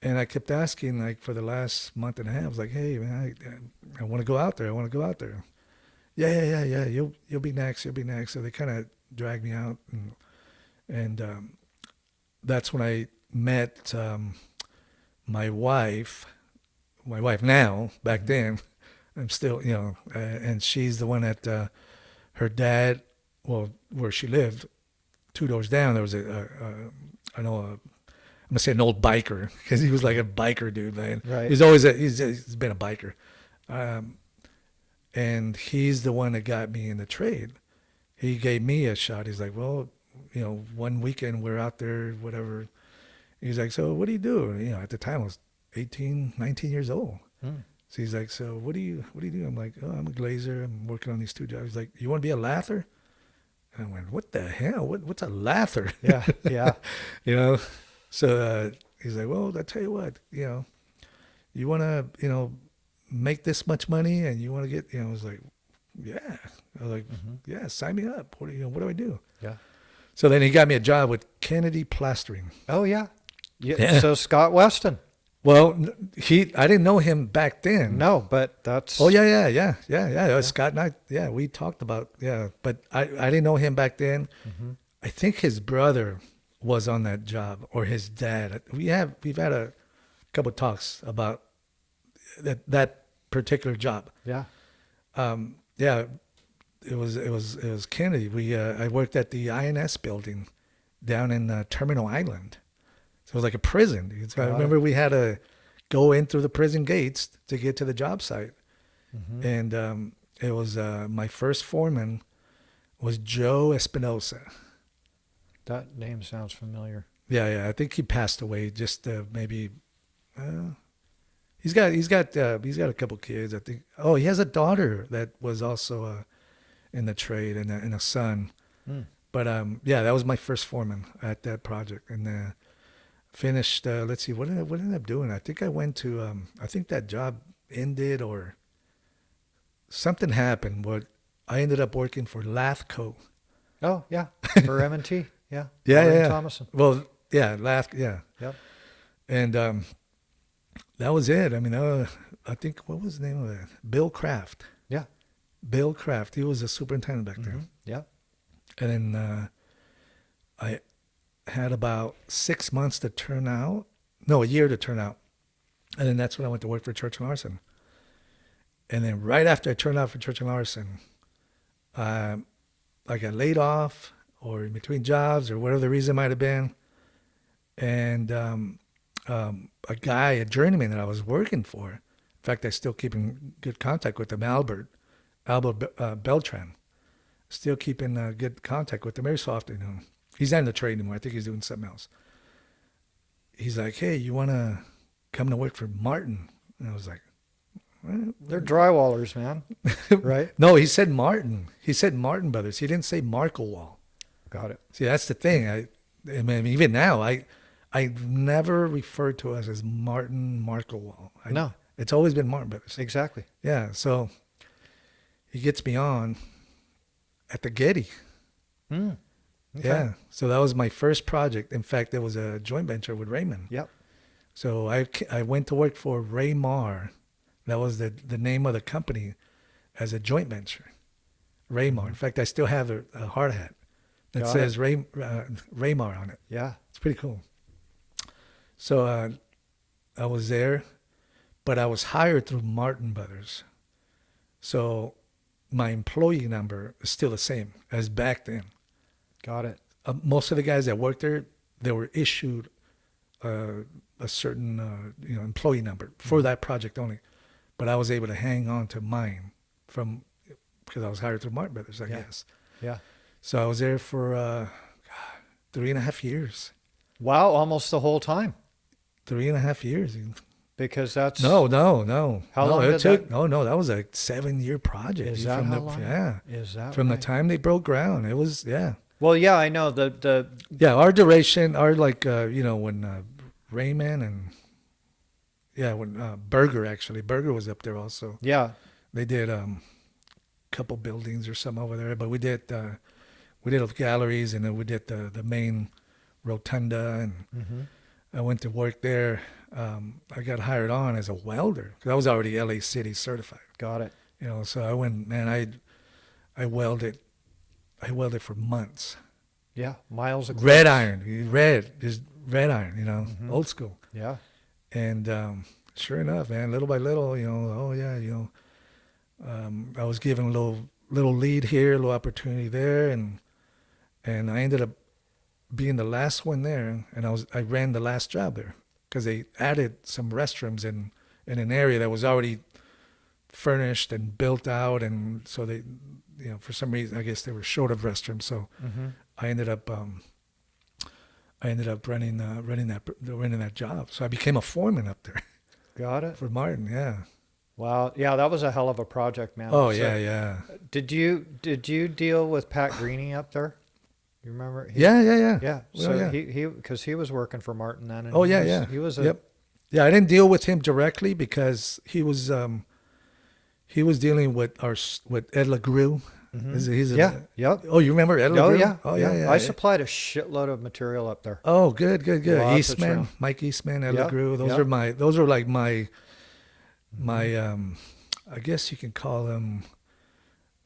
B: And I kept asking, like, for the last month and a half, I was like, hey, man, I want to go out there. Yeah. You'll be next. So they kind of dragged me out, and that's when I met my wife now. Back then, I'm still, and she's the one that her dad, well, where she lived, 2 doors down, there was I'm gonna say an old biker because he was like a biker dude, man.
A: Right.
B: He's been a biker. And he's the one that got me in the trade. He gave me a shot. He's like, well, one weekend we're out there, whatever. He's like, so what do you do? At the time I was 18, 19 years old.
A: Mm.
B: So he's like, so what do you do? I'm like, oh, I'm a glazer. I'm working on these 2 jobs. He's like, you want to be a lather? And I went, what the hell? What's a lather?
A: Yeah.
B: So he's like, well, I tell you what, you want to, make this much money and you want to get, I was like, yeah. I was like, yeah, sign me up. What do I do?
A: Yeah.
B: So then he got me a job with Candid Plastering.
A: Oh yeah.
B: Yeah.
A: So Scott Weston.
B: Well, I didn't know him back then.
A: No, but that's.
B: Oh yeah. Scott and I, we talked about, but I didn't know him back then.
A: Mm-hmm.
B: I think his brother was on that job or his dad. We've had a couple of talks about that particular job.
A: Yeah.
B: It was Kennedy. I worked at the INS building down in Terminal Island. So it was like a prison. So I remember we had to go in through the prison gates to get to the job site. Mm-hmm. And it was my first foreman was Joe Espinosa.
A: That name sounds familiar.
B: Yeah. I think he passed away just maybe He's got a couple kids, I think. Oh, he has a daughter that was also in the trade, and a son.
A: Mm.
B: But yeah, that was my first foreman at that project, and finished. Let's see, what did I end up doing? I think I went to. I think that job ended or something happened. But I ended up working for Lathco.
A: Oh yeah, for M&T. Yeah.
B: Yeah,
A: Martin
B: yeah.
A: Thomason.
B: Well, yeah, Lath. Yeah,
A: Yep.
B: and that was it. I mean, I think what was the name of it? Bill Kraft.
A: Yeah.
B: Bill Kraft. He was a superintendent back there.
A: Mm-hmm. Yeah.
B: And then I had about 6 months to turn out. No, a year to turn out. And then that's when I went to work for Church and Larson. And then right after I turned out for Church and Larson, I got laid off or in between jobs or whatever the reason might have been. And a guy, a journeyman that I was working for, in fact, I still keep in good contact with him, Albert Beltran. Still keep in good contact with him every so often. You know. He's not in the trade anymore. I think he's doing something else. He's like, hey, you want to come to work for Martin? And I was like,
A: They're drywallers, man. Right?
B: No, he said Martin. He said Martin Brothers. He didn't say Marcowall.
A: Got it.
B: See, that's the thing. I mean, even now, I've never referred to us as Martin Marcowall.
A: No.
B: It's always been Martin Brothers.
A: Exactly.
B: Yeah, so he gets me on at the Getty.
A: Mm. Okay.
B: Yeah, so that was my first project. In fact, it was a joint venture with Raymond.
A: Yep.
B: So I went to work for Raymar. That was the name of the company as a joint venture. Raymar. In fact, I still have a hard hat that
A: Got
B: says Raymar on it.
A: Yeah.
B: It's pretty cool. So I was there, but I was hired through Martin Brothers. So my employee number is still the same as back then.
A: Got it.
B: Most of the guys that worked there, they were issued a certain employee number for that project only. But I was able to hang on to mine because I was hired through Martin Brothers, I guess.
A: Yeah.
B: So I was there for 3.5 years.
A: Wow, almost the whole time.
B: 3.5 years.
A: Because that's
B: No.
A: How long
B: it
A: did
B: took?
A: that-
B: No, that was a 7-year project.
A: Is that how long?
B: Yeah.
A: Is that
B: From
A: right?
B: the time they broke ground, it was
A: Well, yeah, I know the
B: Yeah, our duration, when Raymond and when Berger was up there also.
A: yeah.
B: They did couple buildings or something over there, but we did galleries, and then we did the main rotunda, and
A: Mm-hmm.
B: I went to work there. I got hired on as a welder because I was already LA City certified.
A: Got it.
B: So I went, man, I welded for months.
A: Yeah, miles of
B: Red
A: clips.
B: iron, just red iron,
A: Mhm.
B: old school.
A: Yeah.
B: And sure enough, man, little by little, I was given a little lead here, a little opportunity there, and I ended up being the last one there, and I ran the last job there because they added some restrooms in an area that was already furnished and built out, and so they, for some reason, I guess they were short of restrooms, so
A: Mm-hmm.
B: I ended up running that job. So I became a foreman up there
A: Got it.
B: for Martin. Yeah.
A: Wow. Yeah, that was a hell of a project, man.
B: Oh
A: So,
B: yeah.
A: Did you deal with Pat Greeny up there? You remember?
B: Yeah.
A: Yeah.
B: Well,
A: So
B: yeah.
A: he because he was working for Martin then. And
B: Oh
A: he
B: yeah,
A: was,
B: yeah.
A: He was
B: Yep. Yeah, I didn't deal with him directly because he was dealing with Ed LaGrue.
A: Mhm.
B: He's
A: yeah. Yep.
B: Oh, you remember Ed
A: Oh
B: LaGrue?
A: yeah.
B: Oh yeah.
A: I supplied a shitload of material up there.
B: Oh, good.
A: Lots of
B: Eastman,
A: trim.
B: Mike Eastman, Ed
A: Yep,
B: LaGrue.
A: yep.
B: Those are like my I guess you can call them.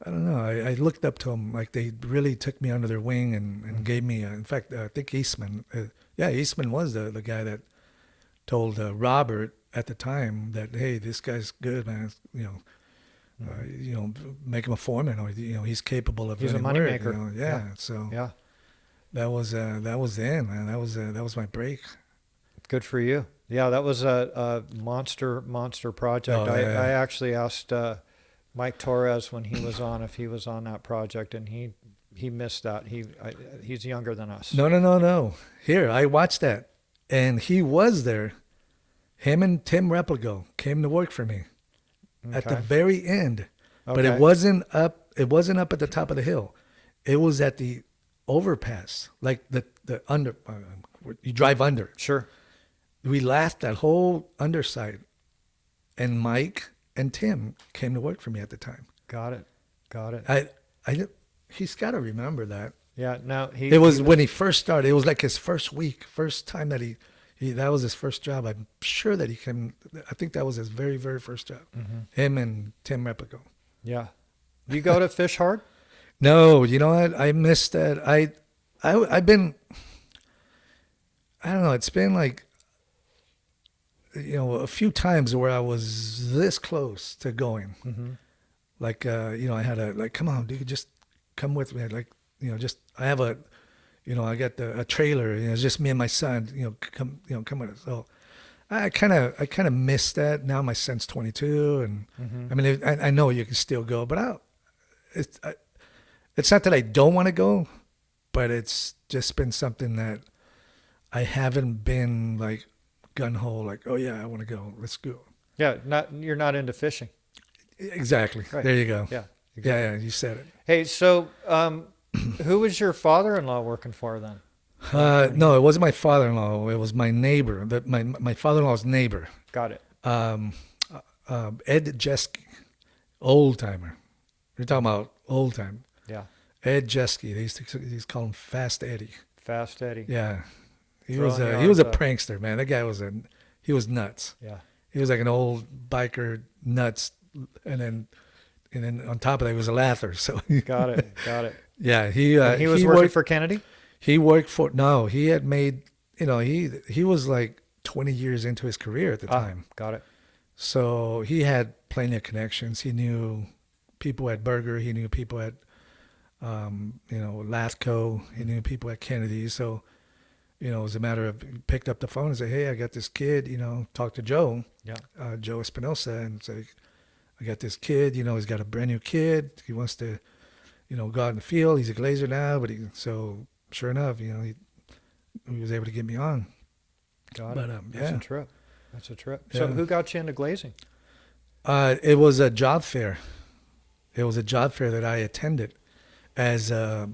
B: I don't know. I looked up to them. Like they really took me under their wing and gave me. In fact, I think Eastman. Eastman was the guy that told Robert at the time that, hey, this guy's good, man. Make him a foreman, or he's capable of.
A: He's a
B: running work,
A: moneymaker.
B: Yeah. So
A: Yeah.
B: that was then, man. That was my break.
A: Good for you. Yeah, that was a monster project.
B: Oh, yeah.
A: I actually asked Mike Torres when he was on if he was on that project, and he missed that. He's younger than us.
B: No. Here, I watched that, and he was there. Him and Tim Replico came to work for me at the
A: Okay.
B: very end, but
A: Okay.
B: it wasn't up. It wasn't up at the top of the hill. It was at the overpass, like the under. You drive under.
A: Sure.
B: We laughed that whole underside, and Mike and Tim came to work for me at the time.
A: Got it. Got it.
B: I he's got to remember that.
A: Yeah. Now
B: It was when he first started. It was like his first week, first time that he that was his first job. I'm sure that he came. I think that was his very, very first job. Him and Tim Replico.
A: Yeah. You go to Fish Hard?
B: No, you know what? I missed that. I've been. I don't know. It's been like, a few times where I was this close to going. Like, I had a like, come on, dude, just come with me. Like, just I have a, I got a trailer. It's just me and my son. Come with us. So I kind of missed that. Now my son's 22, and I mean, I know you can still go, but it's not that I don't want to go, but it's just been something that I haven't been like gun ho, like, oh yeah, I want to go. Let's go.
A: Yeah. You're not into fishing.
B: Exactly.
A: Right.
B: There you go.
A: Yeah.
B: Yeah, you said it.
A: Hey, so who was your father-in-law working for then?
B: No, it wasn't my father-in-law. It was my neighbor. My father-in-law's neighbor,
A: Got it.
B: Ed Jeske, old timer. You're talking about old time.
A: Yeah.
B: Ed Jeske. They used to call him Fast Eddie.
A: Fast Eddie.
B: Yeah, he
A: Throwing
B: was
A: the
B: he was a
A: arms up.
B: prankster, man. That guy he was nuts.
A: Yeah.
B: He was like an old biker, nuts, and then on top of that, he was a lather. So
A: Got it. Got it.
B: yeah, he
A: And he was working for Kennedy?
B: He worked for no. He had made he was like 20 years into his career at the time.
A: Got it.
B: So he had plenty of connections. He knew people at Burger. He knew people at Lathco. He knew people at Kennedy. So it was a matter of picked up the phone and say, hey, I got this kid. Talk to Joe.
A: Yeah.
B: Joe Espinosa, and say, I got this kid. He's got a brand new kid. He wants to go out in the field. He's a glazer now, but so sure enough, he was able to get me on.
A: Got
B: But,
A: it.
B: yeah.
A: That's a trip. That's a trip. So
B: Yeah.
A: who got you into glazing?
B: It was a job fair. It was a job fair that I attended as I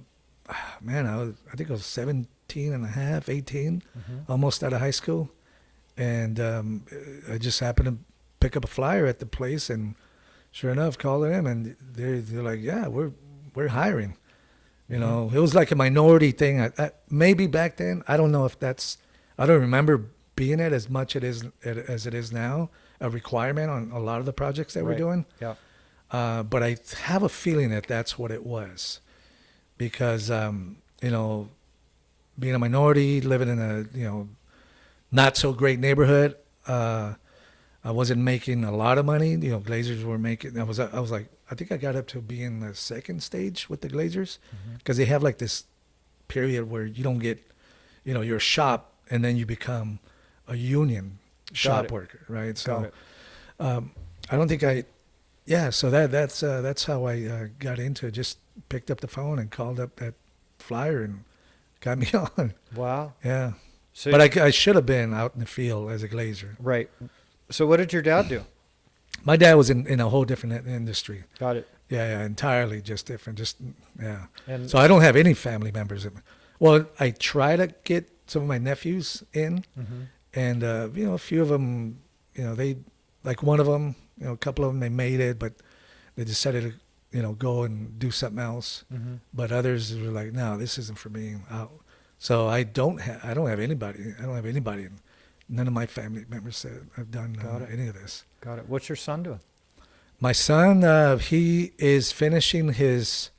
B: think I was 17 and a half, 18, almost out of high school. And I just happened to pick up a flyer at the place, and sure enough, called them, and they're like, yeah, we're hiring. It was like a minority thing. Maybe back then, I don't know if I don't remember being it as much as it is now, a requirement on a lot of the projects that we're
A: Right.
B: doing.
A: Yeah.
B: But I have a feeling that that's what it was, because being a minority, living in a not so great neighborhood, I wasn't making a lot of money. Glazers were making. I was like, I think I got up to being the second stage with the Glazers, because they have like this period where you don't get, you're a shop and then you become a union shop
A: it.
B: worker, right?
A: Got
B: So
A: it.
B: I don't think so that's how I got into it. Just picked up the phone and called up that flyer and got me on.
A: Wow.
B: Yeah.
A: So
B: But I should have been out in the field as a glazer.
A: right. So what did your dad do?
B: My dad was in a whole different industry.
A: Got it.
B: Yeah, entirely just different. Yeah.
A: And
B: So I don't have any family members. Well, I try to get some of my nephews in, and a few of them, they like one of them, a couple of them they made it, but they decided to go and do something else. But others were like, no, this isn't for me. I'm out. So I don't have anybody. I don't have anybody. None of my family members have done
A: Got it.
B: any of this.
A: got it. What's your son doing?
B: My son, he is finishing his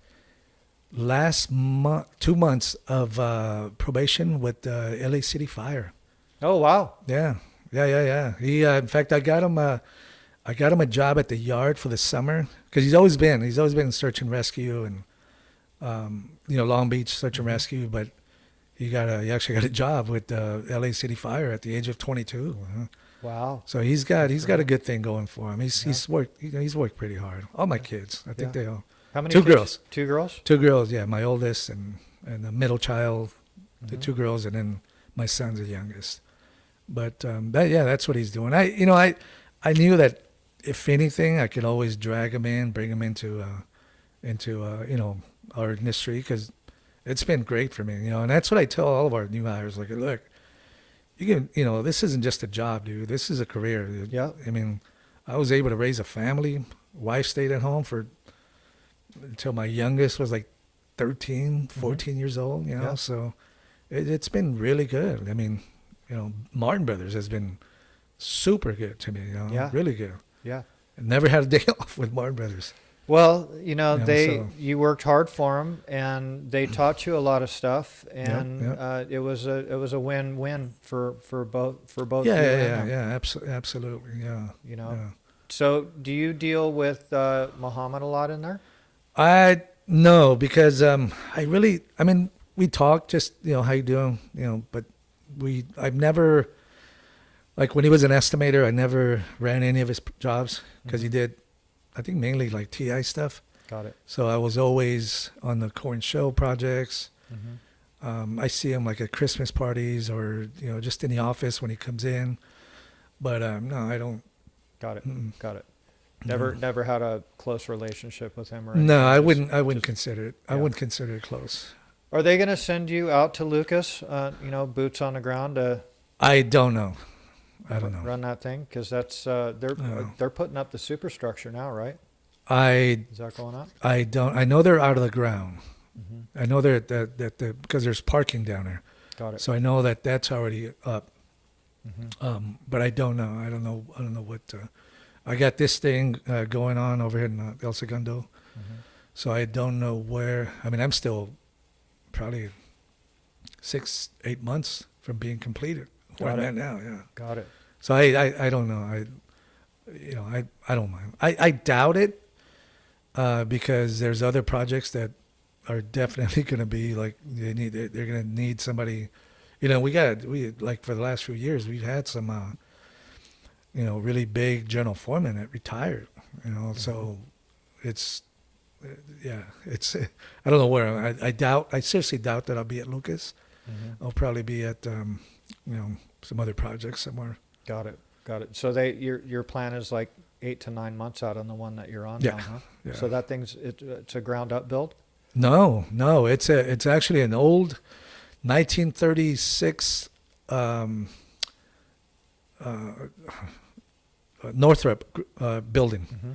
B: last 2 months of probation with LA City Fire.
A: Oh, wow.
B: Yeah. He, in fact, I got him a job at the yard for the summer, because he's always been in search and rescue and Long Beach search and rescue, but he actually got a job with LA City Fire at the age of 22.
A: Wow.
B: So he's got a good thing going for him. He's worked pretty hard. All my kids, I think
A: Yeah.
B: they all.
A: How many
B: Two
A: kids?
B: girls.
A: 2 girls?
B: 2 girls, yeah. My oldest and the middle child, the 2 girls, and then my son's the youngest. But that's what he's doing. I knew that if anything, I could always drag him in, bring him into our industry, because it's been great for me, and that's what I tell all of our new hires. Like, look, you can, this isn't just a job, dude. This is a career. Dude.
A: Yeah.
B: I mean, I was able to raise a family. Wife stayed at home until my youngest was like 13, 14 years old,
A: Yeah.
B: so it's been really good. I mean, Martin Brothers has been super good to me,
A: Yeah.
B: really good.
A: Yeah.
B: I never had a day off with Martin Brothers.
A: Well,
B: so-
A: you worked hard for them, and they taught you a lot of stuff, and
B: Yep.
A: it was a win-win for both
B: Yeah,
A: you
B: yeah,
A: and
B: yeah,
A: them.
B: yeah, absolutely, yeah. Yeah.
A: So, do you deal with Muhammad a lot in there?
B: I no, because I mean, we talk, just how you doing, but I've never, like, when he was an estimator, I never ran any of his jobs, because he
A: Mhm.
B: did, I think, mainly like TI stuff.
A: Got it.
B: So I was always on the core and show projects.
A: Mm-hmm.
B: I see him like at Christmas parties, or just in the office when he comes in. But no, I don't.
A: Got it.
B: Mm-mm.
A: Got it.
B: No.
A: Never had a close relationship with him or
B: No,
A: anything.
B: I wouldn't. I wouldn't
A: just-
B: consider it. I
A: yeah.
B: wouldn't consider it close.
A: Are they going to send you out to Lucas? Boots on the ground to
B: I don't know. I don't know.
A: run that thing, because that's
B: No.
A: they're putting up the superstructure now, right?
B: I
A: Is that going up?
B: I don't. I know they're out of the ground.
A: Mm-hmm.
B: I know they're because there's parking down there.
A: Got it.
B: So I know that that's already up.
A: Mm-hmm.
B: But I don't know. I don't know. I don't know what. I got this thing going on over here in El Segundo.
A: Mm-hmm.
B: So I don't know where. I mean, I'm still probably 6-8 months from being completed. Where
A: Got
B: I'm
A: it.
B: at now, yeah.
A: Got it.
B: So I don't know. I don't mind. I doubt it, because there's other projects that are definitely going to be like they're going to need somebody. We like for the last few years we've had some really big general foremen that retired. So it's it's I don't know where. I seriously doubt that I'll be at Lucas.
A: Mm-hmm.
B: I'll probably be at some other projects somewhere.
A: Got it. Got it. So your plan is like 8 to 9 months out on the one that you're on
B: Yeah.
A: now, huh?
B: Yeah.
A: So that it's a ground up build.
B: No, it's actually an old 1936 Northrop building,
A: Mm-hmm.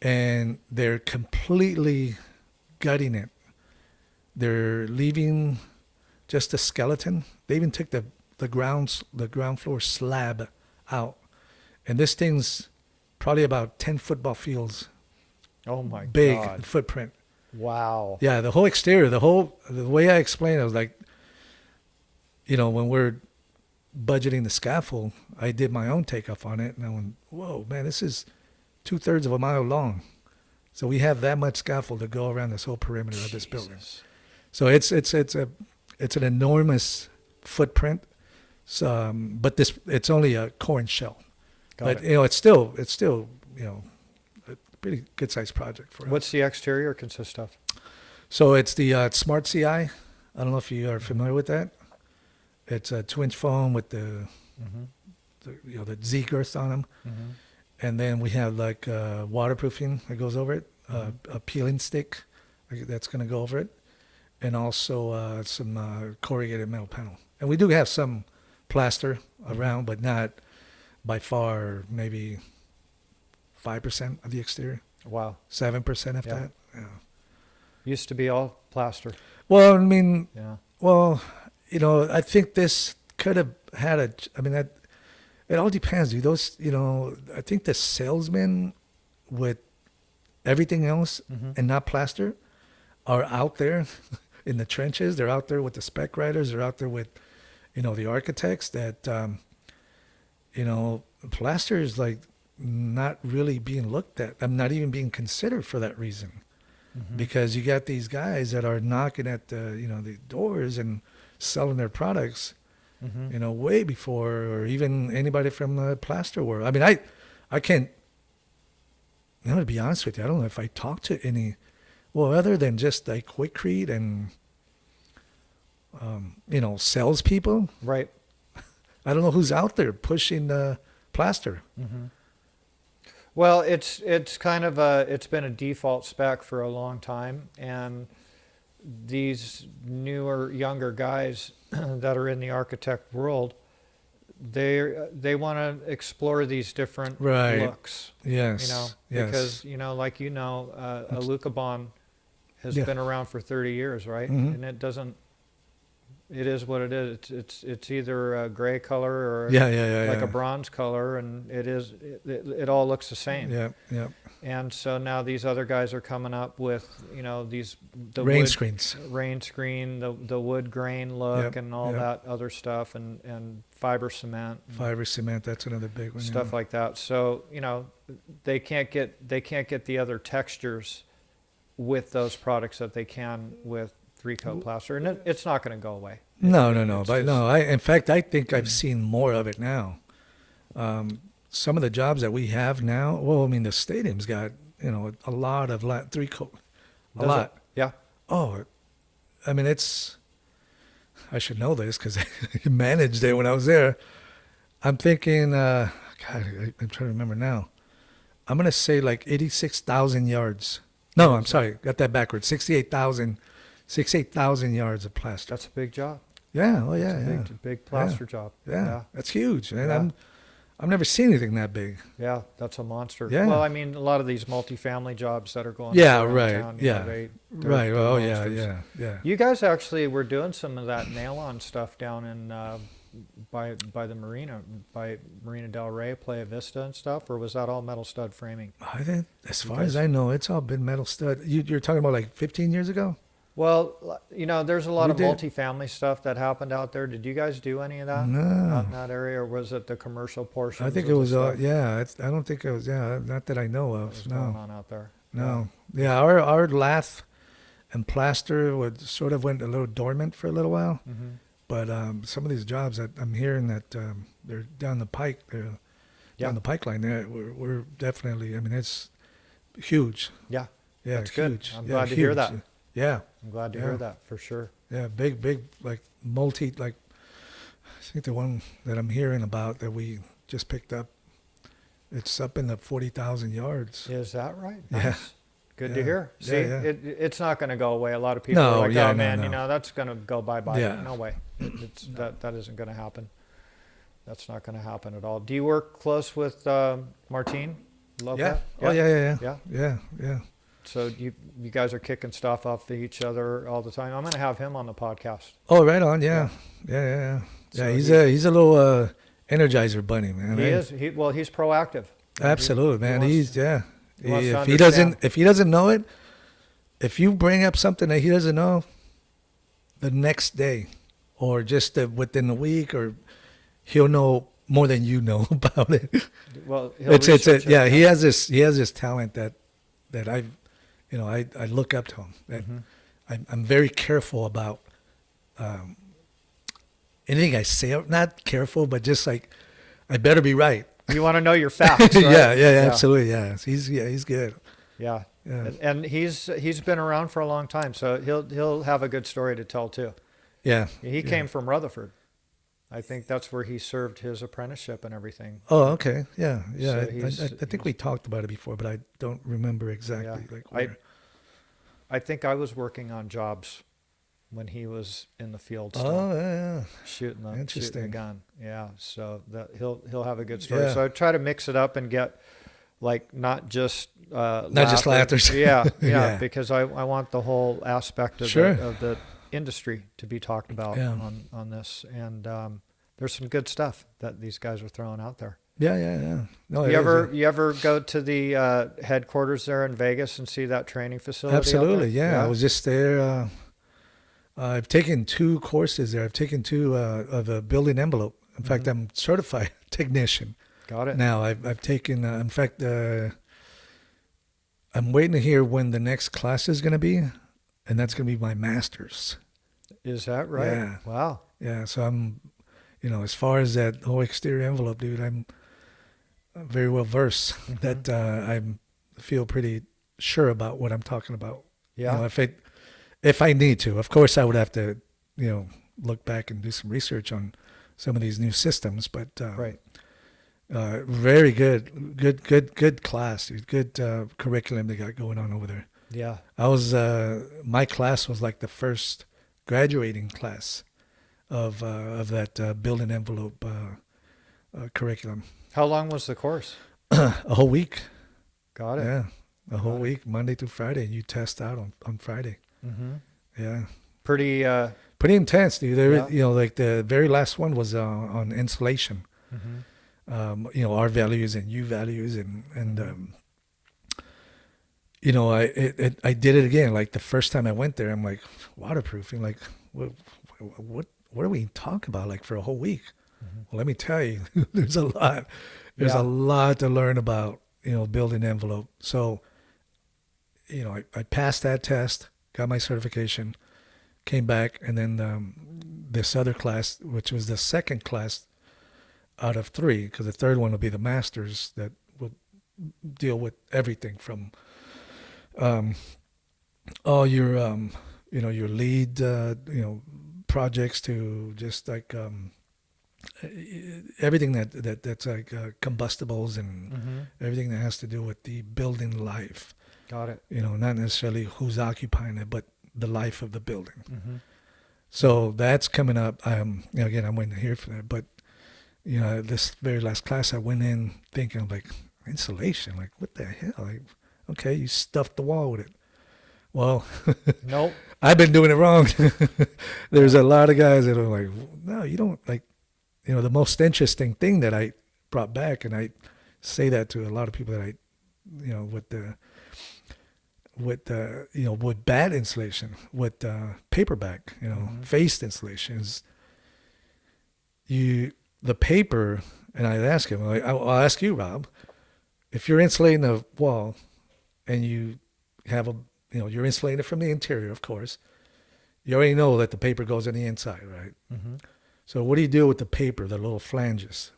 B: and they're completely gutting it. They're leaving just a skeleton. They even took the ground floor slab out, and this thing's probably about 10 football fields
A: Oh my
B: big
A: God!
B: footprint.
A: Wow.
B: Yeah, the whole exterior, the way I explained it was like, when we're budgeting the scaffold, I did my own takeoff on it, and I went, whoa, man, this is 2/3 of a mile long. So we have that much scaffold to go around this whole perimeter of this building.
A: Jesus.
B: So it's an enormous footprint. So, but it's only a core and shell.
A: Got
B: But
A: it.
B: it's still a pretty good sized project for us.
A: What's the exterior consist of?
B: So it's the Smart CI. I don't know if you are familiar with that. It's a 2-inch foam with the
A: Mm-hmm.
B: the Z girths on them,
A: Mm-hmm.
B: and then we have like waterproofing that goes over it, a peeling stick that's going to go over it, and also some corrugated metal panel. And we do have some plaster around, but not by far, maybe 5% of the exterior,
A: Wow.
B: 7% if
A: Yeah.
B: that. Yeah.
A: Used to be all plaster.
B: Well, I mean,
A: Yeah.
B: I think this could have had it all depends, dude. Those, I think the salesmen with everything else
A: Mm-hmm.
B: and not plaster are out there in the trenches. They're out there with the spec writers. They're out there with, the architects that, plaster is like not really being looked at. I'm not even being considered for that reason.
A: Mm-hmm.
B: Because you got these guys that are knocking at the doors and selling their products,
A: Mm-hmm.
B: way before, or even anybody from the plaster world. I mean, I can't, to be honest with you, I don't know if I talk to any, other than just like Quikrete and, salespeople.
A: Right.
B: I don't know who's out there pushing plaster.
A: Well, it's kind of it's been a default spec for a long time, and these newer, younger guys that are in the architect world, they want to explore these different
B: Right.
A: looks.
B: Yes.
A: You know,
B: Yes.
A: because like a Lucabon has
B: Yeah.
A: been around for 30 years, right?
B: Mhm.
A: And it doesn't. It is what it is. It's either a gray color or
B: Yeah. Yeah. Yeah.
A: like
B: yeah.
A: a bronze color, and it all looks the same.
B: Yeah. Yeah.
A: And so now these other guys are coming up with the
B: Rain
A: wood,
B: screens.
A: rain screen, the wood grain look,
B: Yep,
A: and all
B: yep.
A: that other stuff, and fiber cement, and
B: Fiber cement. That's another big one.
A: stuff
B: yeah.
A: like that. So they can't get the other textures with those products that they can with 3-coat plaster, and it's not going to go away.
B: No.
A: It's
B: But
A: just-
B: no. In fact, I think I've seen more of it now. Some of the jobs that we have now. Well, I mean, the stadium's got a lot of 3-coat. A
A: Does it?
B: lot.
A: Yeah.
B: Oh, I mean, I should know this because I managed it when I was there. I'm thinking, God, I'm trying to remember now. I'm going to say like 86,000 yards. No, I'm sorry. Got that backwards. 68,000 yards of plaster.
A: That's a big job.
B: Yeah. Oh, yeah.
A: It's a
B: Yeah.
A: big plaster job.
B: Yeah. That's huge. And
A: Yeah.
B: I've never seen anything that big.
A: Yeah, that's a monster.
B: Yeah.
A: Well, I mean, a lot of these multifamily jobs that are going
B: Yeah,
A: on around
B: right.
A: town,
B: Yeah.
A: they're
B: Right. Oh, yeah.
A: monsters.
B: Yeah. Yeah.
A: You guys actually were doing some of that nail-on stuff down in by the marina, by Marina Del Rey, Playa Vista and stuff, or was that all metal stud framing?
B: I think, as far
A: guys-
B: as I know, it's all been metal stud. You're talking about like 15 years ago?
A: Well, there's a lot
B: We
A: of
B: did.
A: multifamily stuff that happened out there. Did you guys do any of that out
B: No.
A: in that area, or was it the commercial portion?
B: I think it was, yeah. I don't think it was, yeah. Not that I know
A: What
B: of.
A: was going
B: No.
A: on out there?
B: No. Yeah. Our lath and plaster sort of went a little dormant for a little while.
A: Mm-hmm.
B: But some of these jobs that I'm hearing that they're down the pike,
A: Yeah.
B: down the pipeline. We're definitely. I mean, it's huge.
A: Yeah,
B: Yeah,
A: That's good.
B: huge.
A: I'm
B: Yeah,
A: glad to hear
B: huge.
A: that.
B: Yeah,
A: I'm glad to
B: Yeah.
A: hear that for sure.
B: yeah, big, like I think the one that I'm hearing about that we just picked up, it's up in the 40,000 yards.
A: Is that right?
B: Yeah.
A: Nice. Good to
B: Yeah.
A: hear.
B: Yeah,
A: See,
B: yeah.
A: it's not going to go away. A lot of people
B: No,
A: are like,
B: yeah,
A: oh
B: no,
A: man,
B: no.
A: that's going to go bye-bye.
B: Yeah.
A: No way. That isn't going to happen. That's not going to happen at all. Do you work close with Martine? Love
B: Yeah.
A: that?
B: Oh, yeah.
A: Yeah.
B: Yeah.
A: So you guys are kicking stuff off each other all the time. I'm going to have him on the podcast.
B: Oh, right on. Yeah. Yeah.
A: So
B: He's a little energizer bunny, man.
A: He is. He's proactive.
B: Absolutely, man.
A: wants-
B: He's yeah.
A: he wants to
B: If
A: understand.
B: he doesn't know it, if you bring up something that he doesn't know, the next day, or just within a week, or he'll know more than you know about it.
A: Well, he'll
B: It's
A: research it.
B: yeah. He has this talent that I look up to him. That
A: Mhm.
B: I'm very careful about anything I say. Not careful, but just like I better be right.
A: You want to know your facts, right?
B: yeah, absolutely, yeah. He's good.
A: Yeah.
B: Yeah.
A: And he's been around for a long time, so he'll have a good story to tell too.
B: Yeah.
A: He came from Rutherford. I think that's where he served his apprenticeship and everything.
B: Oh, okay. Yeah.
A: So
B: I think we talked about it before, but I don't remember exactly.
A: Yeah.
B: Like where.
A: I think I was working on jobs when he was in the field still,
B: Oh, yeah.
A: shooting the
B: Interesting.
A: gun. Yeah, so that he'll have a good story.
B: Yeah.
A: So I try to mix it up and get like not just
B: just lathers.
A: Yeah,
B: Yeah.
A: because I want the whole aspect of
B: Sure.
A: the industry to be talked about
B: Yeah.
A: on this, and there's some good stuff that these guys are throwing out there.
B: Yeah. No, it
A: You
B: is,
A: you ever go to the headquarters there in Vegas and see that training facility? out there?
B: Absolutely. Yeah. I was just there. I've taken 2 courses there. I've taken 2 of a building envelope. In fact, I'm certified technician.
A: Got it.
B: Now I've taken. In fact, I'm waiting to hear when the next class is going to be, and that's going to be my master's.
A: Is that right?
B: Yeah.
A: Wow.
B: Yeah, so I'm, as far as that whole exterior envelope, dude, I'm very well versed. That I feel pretty sure about what I'm talking about.
A: Yeah.
B: If I need to, of course, I would have to, look back and do some research on some of these new systems. But
A: Right.
B: very good class, dude. Good curriculum they got going on over there.
A: Yeah.
B: I was my class was like the first graduating class of that building envelope curriculum.
A: How long was the course?
B: A whole week.
A: Got it.
B: Yeah, a whole
A: Got it.
B: week, Monday through Friday. You test out on Friday.
A: Mm-hmm.
B: Yeah,
A: Pretty.
B: pretty intense, dude.
A: Yeah.
B: You know, like the very last one was on insulation.
A: Mm-hmm.
B: You know, R values and U values, and
A: Mm-hmm.
B: you know, I did it again. Like the first time I went there, I'm like, waterproofing. Like, what are we talking about? Like for a whole week?
A: Mm-hmm.
B: Well, let me tell you, there's a lot. There's a
A: Yeah.
B: lot to learn about, you know, building envelope. So, you know, I passed that test, got my certification, came back, and then this other class, which was the second class out of three, because the third one will be the masters that will deal with everything from um, all your, you know, your lead, you know, projects to just like everything that's like combustibles and
A: Mm-hmm.
B: everything that has to do with the building life.
A: Got it.
B: You know, not necessarily who's occupying it, but the life of the building.
A: Mm-hmm.
B: So that's coming up. You know, again, I'm waiting to hear for that. But you know, this very last class, I went in thinking like insulation. Like, what the hell? Like, okay, you stuffed the wall with it. Well,
A: Nope.
B: I've been doing it wrong. There's
A: Yeah.
B: a lot of guys that are like, no, you don't like. You know, the most interesting thing that I brought back, and I say that to a lot of people that I, you know, with you know, with bad insulation, with paperback, you know,
A: Mhm.
B: faced installations, the paper, and I'd ask him, I'll ask you, Rob, if you're insulating a wall and you have you know, you're insulating it from the interior, of course, you already know that the paper goes on the inside, right?
A: Mm-hmm.
B: So what do you do with the paper, the little flanges?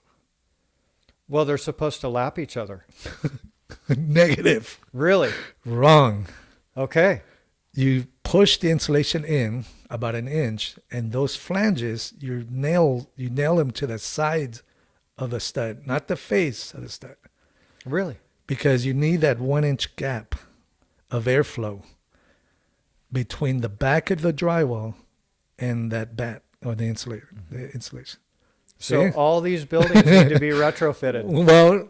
A: Well, they're supposed to lap each other.
B: Negative.
A: Really?
B: Wrong.
A: Okay.
B: You push the insulation in about an inch, and those flanges, you nail them to the sides of the stud, not the face of the stud,
A: Really?
B: because you need that 1 inch gap of airflow between the back of the drywall and that bat or the insulator, the insulation.
A: So
B: See?
A: all these buildings need to be retrofitted
B: Well,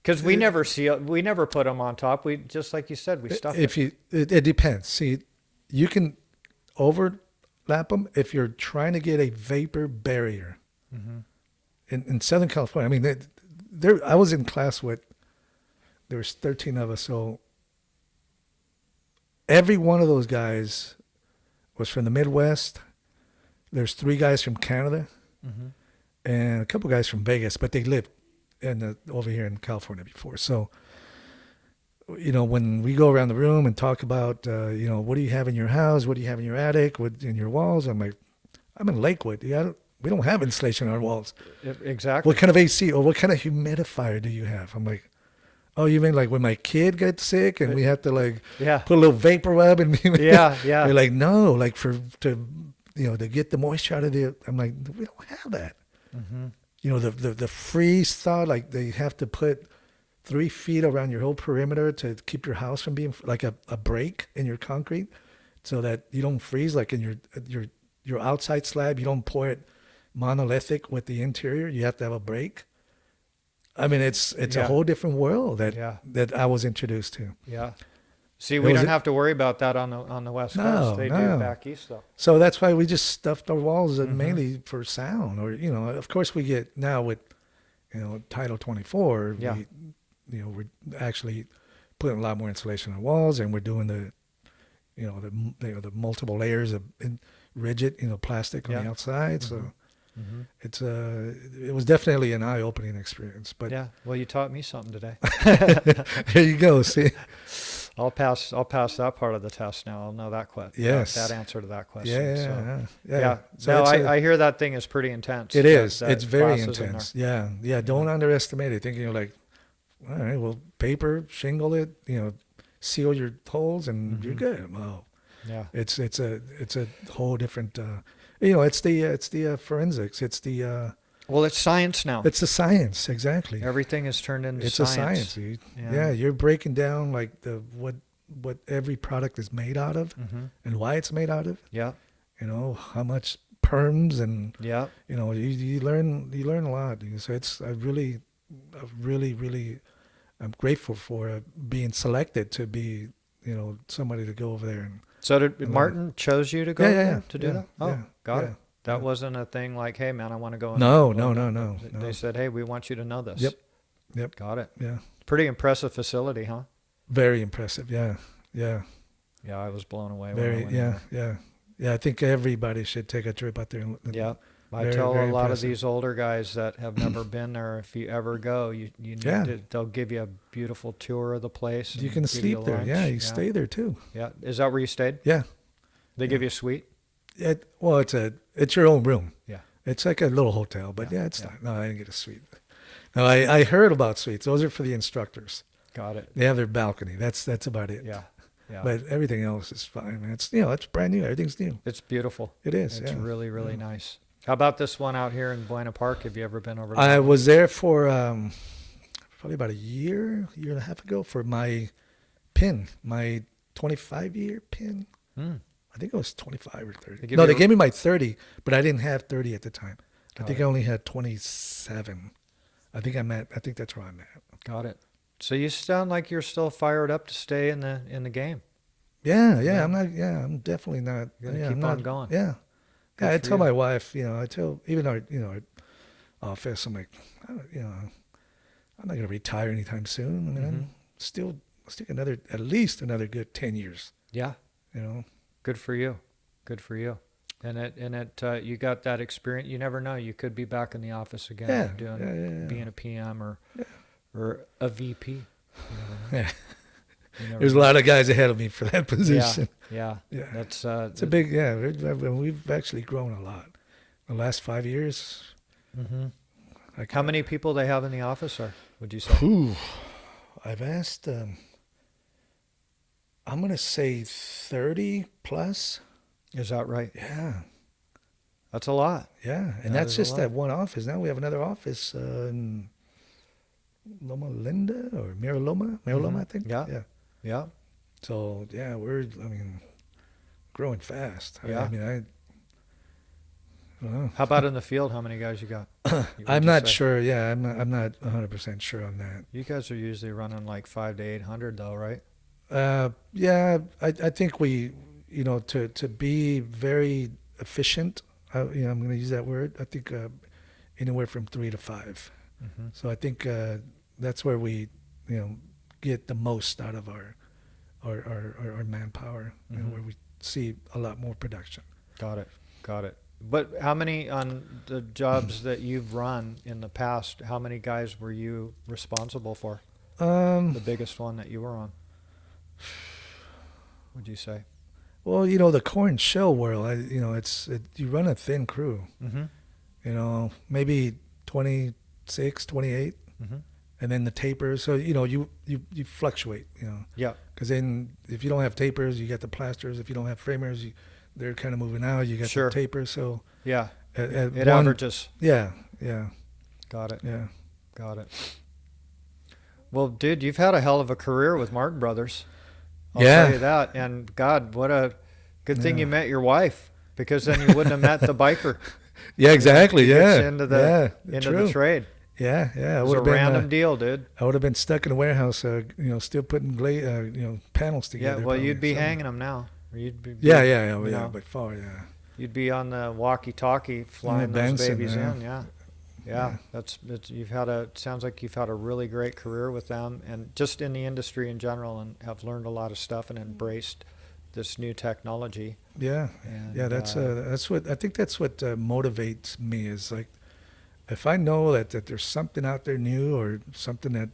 A: because we never put them on top. We just like you said, we stuff
B: if
A: it.
B: it depends. See, you can overlap them if you're trying to get a vapor barrier.
A: Mm-hmm.
B: In Southern California, I mean, there I was in class with, there was 13 of us, so every one of those guys was from the Midwest. There's 3 guys from Canada
A: Mm-hmm.
B: and a couple guys from Vegas, but they lived over here in California before. So, you know, when we go around the room and talk about, you know, what do you have in your house? What do you have in your attic? What in your walls? I'm like, I'm in Lakewood. We don't have insulation on our walls.
A: Exactly.
B: What kind of AC or what kind of humidifier do you have? I'm like, oh, you mean like when my kid gets sick and we have to like
A: Yeah.
B: put a little vapor rub and
A: Yeah. Yeah.
B: They're like, no, like to you know, to get the moisture out of the. I'm like, we don't have that.
A: Mm-hmm.
B: You know, the freeze thaw, like they have to put 3 feet around your whole perimeter to keep your house from being like a break in your concrete, so that you don't freeze. Like in your outside slab, you don't pour it monolithic with the interior. You have to have a break. I mean, it's a
A: Yeah.
B: whole different world
A: Yeah.
B: that I was introduced to.
A: Yeah. See, we
B: was
A: don't
B: a-
A: have to worry about that on the West
B: No,
A: Coast. They do
B: no.
A: back east though.
B: So that's why we just stuffed our walls
A: Mhm.
B: mainly for sound, or you know, of course we get now with, you know, Title 24.
A: Yeah.
B: You know, we're actually putting a lot more insulation on walls, and we're doing the, you know, the multiple layers of rigid, you know, plastic on
A: Yeah.
B: the outside.
A: Mhm.
B: So
A: Mm-hmm.
B: it was definitely an eye-opening experience. But
A: Yeah. Well, you taught me something today.
B: there you go. See,
A: I'll pass that part of the test now. I'll know that question.
B: Yes.
A: That answer to that question.
B: yeah,
A: So,
B: yeah.
A: yeah.
B: So
A: No,
B: it's
A: I hear that thing is pretty intense.
B: it is.
A: That
B: It's very
A: classes in
B: intense.
A: there.
B: Yeah. Don't underestimate it. Thinking you're like, all right, well, paper, shingle it, you know, seal your holes, and you're
A: Mhm.
B: good. Well,
A: Yeah.
B: it's a whole different. It's the forensics.
A: Well, it's science now.
B: It's the science, exactly.
A: Everything is turned into
B: It's
A: science.
B: a science, dude.
A: Yeah.
B: Yeah, you're breaking down like what every product is made out of
A: Mm-hmm.
B: and why it's made out of.
A: Yeah.
B: How much perms and
A: Yeah.
B: you learn a lot. So really, I'm grateful for being selected to be somebody to go over there and
A: So did
B: And
A: Martin chose you to go
B: Yeah,
A: there
B: yeah,
A: to do
B: yeah,
A: that? Oh,
B: yeah,
A: got
B: yeah,
A: it. That
B: yeah.
A: wasn't a thing like, hey man, I want to go. In
B: No,
A: and-
B: no.
A: They said, hey, we want you to know this.
B: Yep.
A: Got it.
B: Yeah,
A: Pretty impressive facility, huh?
B: very impressive. Yeah.
A: Yeah, I was blown away. When I
B: Very,
A: went
B: yeah,
A: there.
B: yeah. I think everybody should take a trip out there.
A: Yeah. I
B: Very,
A: tell
B: very
A: a lot of
B: impressive.
A: these older guys that have never been there, if you ever go, you need
B: Yeah.
A: to, they'll give you a beautiful tour of the place.
B: You
A: and
B: can
A: give
B: sleep there.
A: lunch.
B: Yeah, you stay there too.
A: Yeah. Is that where you stayed?
B: Yeah.
A: They give you a suite?
B: Well, it's your own room.
A: Yeah.
B: It's like a little hotel, but
A: Yeah,
B: it's
A: yeah.
B: not. No, I didn't get a suite. No, I heard about suites. Those are for the instructors.
A: Got it.
B: They have their balcony. That's about it.
A: Yeah. Yeah.
B: But everything else is fine, man. It's brand new. Everything's new.
A: It's beautiful.
B: It is.
A: It's
B: yeah.
A: really, really
B: Yeah.
A: nice. How about this one out here in Buena Park? Have you ever been over there?
B: I was there for probably about a year and a half ago for my pin, my 25-year pin.
A: Mm.
B: I think it was 25 or 30.
A: They give
B: No,
A: you
B: they
A: a-
B: gave me my 30, but I didn't have 30 at the time. I
A: Got
B: think
A: it.
B: I only had 27. I think that's where I'm at.
A: Got it. So you sound like you're still fired up to stay in the game.
B: Yeah,
A: Yeah.
B: I'm definitely not.
A: You're gonna
B: yeah,
A: keep
B: I'm
A: on
B: not,
A: going.
B: Yeah.
A: Good
B: Yeah, I
A: for
B: tell
A: you.
B: my wife, I tell even our office, I'm like, I'm not going to retire anytime soon. I mean,
A: Mhm.
B: I'm still at least another good 10 years,
A: Yeah. Good for you. Good for you. And you got that experience. You never know. You could be back in the office again,
B: Yeah,
A: doing
B: yeah.
A: being a PM or
B: Yeah.
A: or a VP. You never know.
B: Yeah.
A: You never
B: There's a
A: know.
B: lot of guys ahead of me for that position.
A: Yeah.
B: Yeah.
A: That's
B: It's a big, we've actually grown a lot. The last 5 years.
A: Mhm.
B: Like,
A: How many people they have in the office, or would you say?
B: Ooh, I've asked, I'm going to say 30 plus.
A: Is that right?
B: Yeah.
A: That's a lot.
B: Yeah. And
A: That
B: that's
A: is a
B: just
A: lot.
B: that one office. Now we have another office in Loma Linda or Mira Loma,
A: Mhm.
B: I think.
A: Yeah.
B: Yeah.
A: Yeah.
B: So, yeah, growing fast.
A: Yeah.
B: I don't know.
A: How about in the field? How many guys you got?
B: I'm not sure. Yeah, I'm not 100% sure on that.
A: You guys are usually running like 500 to 800, though, right?
B: Yeah, I think we, to be very efficient, I'm going to use that word. I think anywhere from 3 to 5.
A: Mm-hmm.
B: So I think that's where we, get the most out of our manpower,
A: Mhm.
B: where we see a lot more production.
A: Got it. But how many on the jobs that you've run in the past? How many guys were you responsible for? The biggest one that you were on? Would you say?
B: Well, the core and shell world, you run a thin crew,
A: Mm-hmm.
B: maybe 26, 28.
A: Mm-hmm.
B: And then the tapers. So, you fluctuate,
A: Yeah.
B: because then if you don't have tapers, you got the plasters. If you don't have framers, they're kind of moving out. You got
A: Sure.
B: the tapers. So
A: Yeah.
B: at
A: It
B: one-
A: averages.
B: Yeah.
A: Got it.
B: Yeah.
A: Got it. Well, dude, you've had a hell of a career with Martin Brothers. I'll
B: Yeah.
A: tell you that. And God, what a good thing
B: Yeah.
A: you met your wife, because then you wouldn't have met the biker.
B: Yeah, exactly.
A: He
B: Yeah.
A: gets into the
B: true.
A: trade.
B: Yeah.
A: It
B: I
A: was
B: would
A: a
B: have been
A: random deal, dude.
B: I would have been stuck in a warehouse, still putting panels
A: Yeah,
B: together.
A: well, you'd
B: probably,
A: be
B: so.
A: hanging them now. Or you'd be,
B: Yeah,
A: you know,
B: by far, yeah.
A: You'd be on the walkie-talkie flying those
B: Benson,
A: babies
B: yeah.
A: in. Yeah.
B: Yeah.
A: Sounds like you've had a really great career with them, and just in the industry in general, and have learned a lot of stuff and embraced this new technology.
B: Yeah.
A: And,
B: Yeah, that's what I think. That's what motivates me is like, if I know that there's something out there new or something that,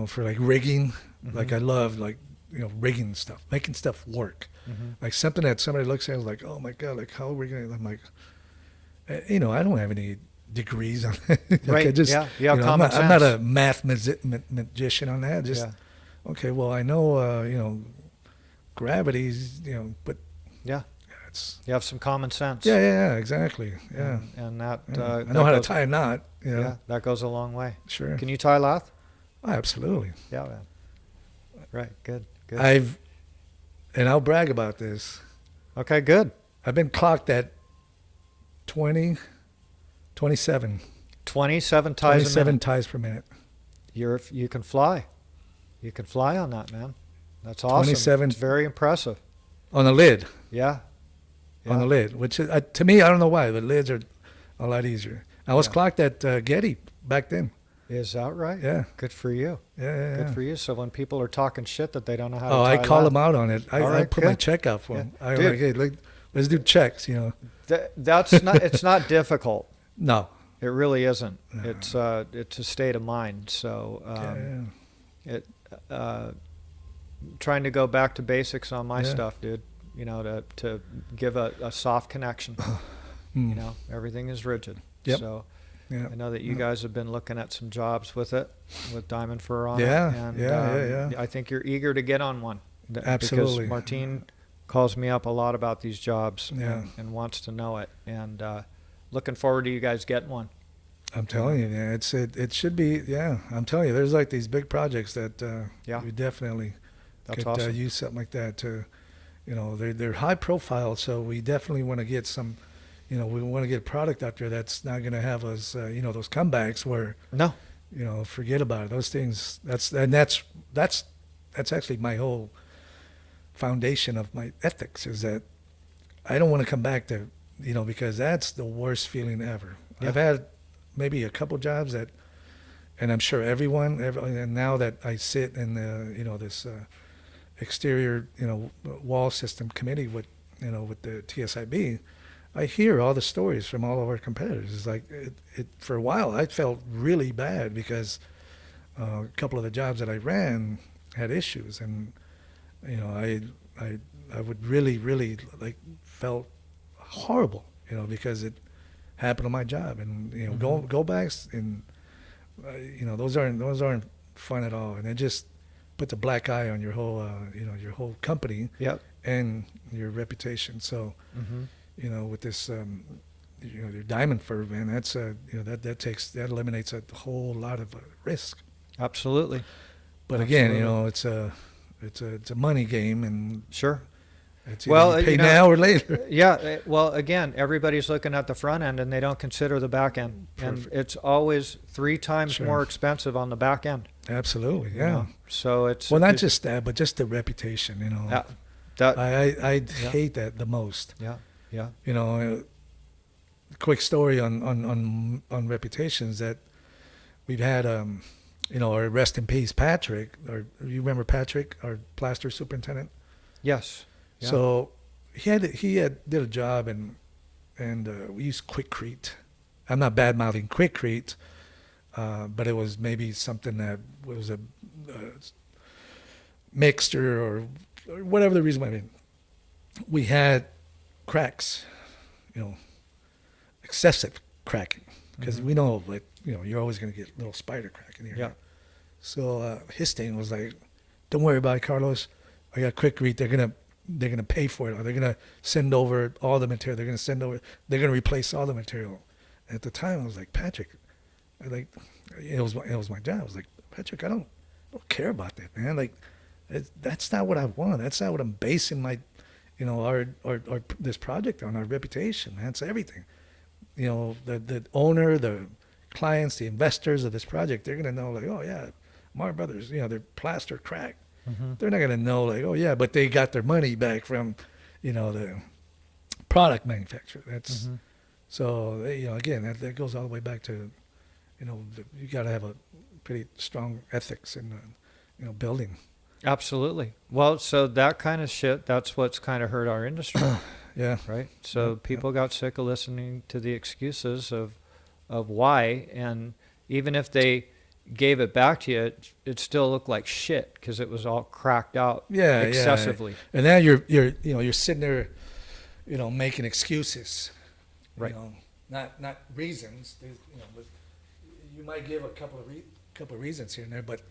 B: for like rigging, like
A: Mhm.
B: I love like rigging stuff, making stuff work,
A: Mhm.
B: like something that somebody looks at and is like, oh my god, like how are we gonna? I'm like, I don't have any degrees on it. Like,
A: Right,
B: I just,
A: yeah, you have
B: I'm
A: common
B: not a
A: sense.
B: math magician on that. Just
A: Yeah.
B: okay. Well, I know gravity's but
A: Yeah.
B: That's
A: You have some common sense.
B: yeah, exactly. Yeah.
A: And that,
B: Yeah. I
A: that
B: know how to
A: goes,
B: tie a knot. You know.
A: yeah, that goes a long way.
B: Sure.
A: Can you tie lath?
B: Oh, absolutely.
A: Yeah, man. Right. Good. Good.
B: And I'll brag about this.
A: Okay. Good.
B: I've been clocked at 27
A: 27 ties a
B: 27
A: minute.
B: ties per minute.
A: You can fly. You can fly on that, man. That's awesome.
B: 27
A: It's very impressive.
B: on the lid.
A: Yeah.
B: On the lid, which is, to me, I don't know why. The lids are a lot easier. I was
A: Yeah.
B: clocked at Getty back then.
A: Is that right?
B: Yeah.
A: Good for you.
B: Yeah.
A: Good for you. So when people are talking shit that they don't know how to
B: Oh,
A: tie
B: I call
A: lath,
B: them out on it. I
A: right,
B: put my
A: good.
B: check out for them.
A: Yeah.
B: I was
A: Dude.
B: like, hey, let's do checks, you know.
A: That's not. It's not difficult.
B: No.
A: It really isn't.
B: No.
A: It's a state of mind. So
B: Yeah.
A: trying to go back to basics on my
B: Yeah.
A: stuff, dude. You know, to give a soft connection. You know, everything is rigid.
B: Yep.
A: So
B: Yeah.
A: I know that you guys have been looking at some jobs with it, with Diamond Fur on
B: Yeah,
A: it. And,
B: yeah.
A: I think you're eager to get on one.
B: Absolutely.
A: Because Martine calls me up a lot about these jobs
B: Yeah.
A: and wants to know it. And looking forward to you guys getting one.
B: I'm telling you, yeah, it should be, yeah. I'm telling you, there's like these big projects that
A: Yeah.
B: we definitely
A: That's
B: could
A: awesome.
B: use something like that to, you know, they're high profile, so we definitely want to get some, you know, we want to get a product out there that's not going to have us, you know, those comebacks where,
A: No.
B: you know, forget about it. Those things, that's actually my whole foundation of my ethics is that I don't want to come back to, you know, because that's the worst feeling ever.
A: Yeah.
B: I've had maybe a couple jobs that, and I'm sure everyone, and now that I sit in the, you know, this exterior, you know, wall system committee with, you know, with the TSIB, I hear all the stories from all of our competitors. It's like for a while I felt really bad because a couple of the jobs that I ran had issues, and you know I would really like felt horrible, you know, because it happened on my job, and you know go backs and you know those aren't fun at all, and it just puts a black eye on your whole you know your whole company
A: Yep.
B: and your reputation. So.
A: Mm-hmm.
B: You know, with this, you know, your diamond fur, man, that's you know that eliminates a whole lot of risk.
A: Absolutely.
B: But again, you know, it's a money game, and
A: Sure.
B: it's
A: Well,
B: either you pay
A: you know,
B: now or later.
A: Yeah. Well, again, everybody's looking at the front end and they don't consider the back end. And
B: Perfect.
A: it's always 3 times
B: Sure.
A: more expensive on the back end.
B: Absolutely,
A: you
B: yeah.
A: know? So it's
B: Well, not just that, but just the reputation. You know,
A: yeah, that
B: I hate that the most.
A: yeah.
B: You know, quick story on reputations that we've had. You know, our rest in peace, Patrick. Or you remember Patrick, our plaster superintendent?
A: Yes. Yeah.
B: So he did a job, and we used Quickcrete. I'm not bad mouthing Quickcrete, but it was maybe something that was a mixture or whatever the reason might be. We had cracks, you know, excessive cracking, because we know that, you know, you're always going to get a little spider crack in here.
A: Yeah.
B: So his thing was like, "Don't worry about it, Carlos. I got Quickcrete. They're gonna pay for it. Or they're gonna send over all the material. They're gonna replace all the material." And at the time, I was like, "Patrick, it was my job. I was like, Patrick, I don't care about that, man. Like, that's not what I want. That's not what I'm basing my, you know, our this project on. Our reputation, man. It's everything. You know, the owner, the clients, the investors of this project, they're gonna know, like, oh yeah, Mar Brothers, you know, they're plaster crack. They're not gonna know, like, oh yeah, but they got their money back from, you know, the product manufacturer. That's so you know, again, that goes all the way back to, you know, you got to have a pretty strong ethics in you know, building.
A: Absolutely. Well, so that kind of shit, that's what's kind of hurt our industry,
B: Yeah.
A: right? So people got sick of listening to the excuses of why, and even if they gave it back to you, it still looked like shit because it was all cracked out excessively.
B: And now you're you know, you're sitting there, you know, making excuses.
A: Right.
B: You know, not reasons. You know, but you might give a couple of reasons here and there, but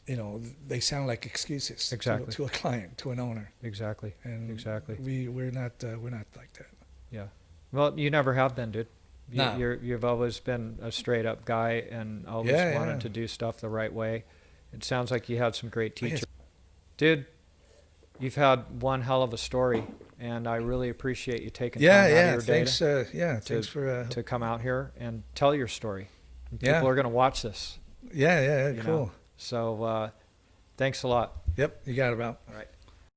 B: you know, they sound like excuses
A: Exactly.
B: to a client, to an owner.
A: Exactly.
B: And
A: Exactly.
B: we're not like that.
A: Yeah. Well, you never have been, dude.
B: No.
A: You've always been a straight up guy and always
B: Yeah,
A: wanted
B: yeah.
A: to do stuff the right way. It sounds like you had some great
B: I guess-
A: teachers. Dude, you've had one hell of a story, and I really appreciate you taking time out of your day
B: Thanks. Thanks for.
A: to come out here and tell your story.
B: Yeah.
A: People are going to watch this.
B: Yeah,
A: you
B: cool.
A: know. So thanks a lot.
B: Yep, you got it, Rob.
A: All right.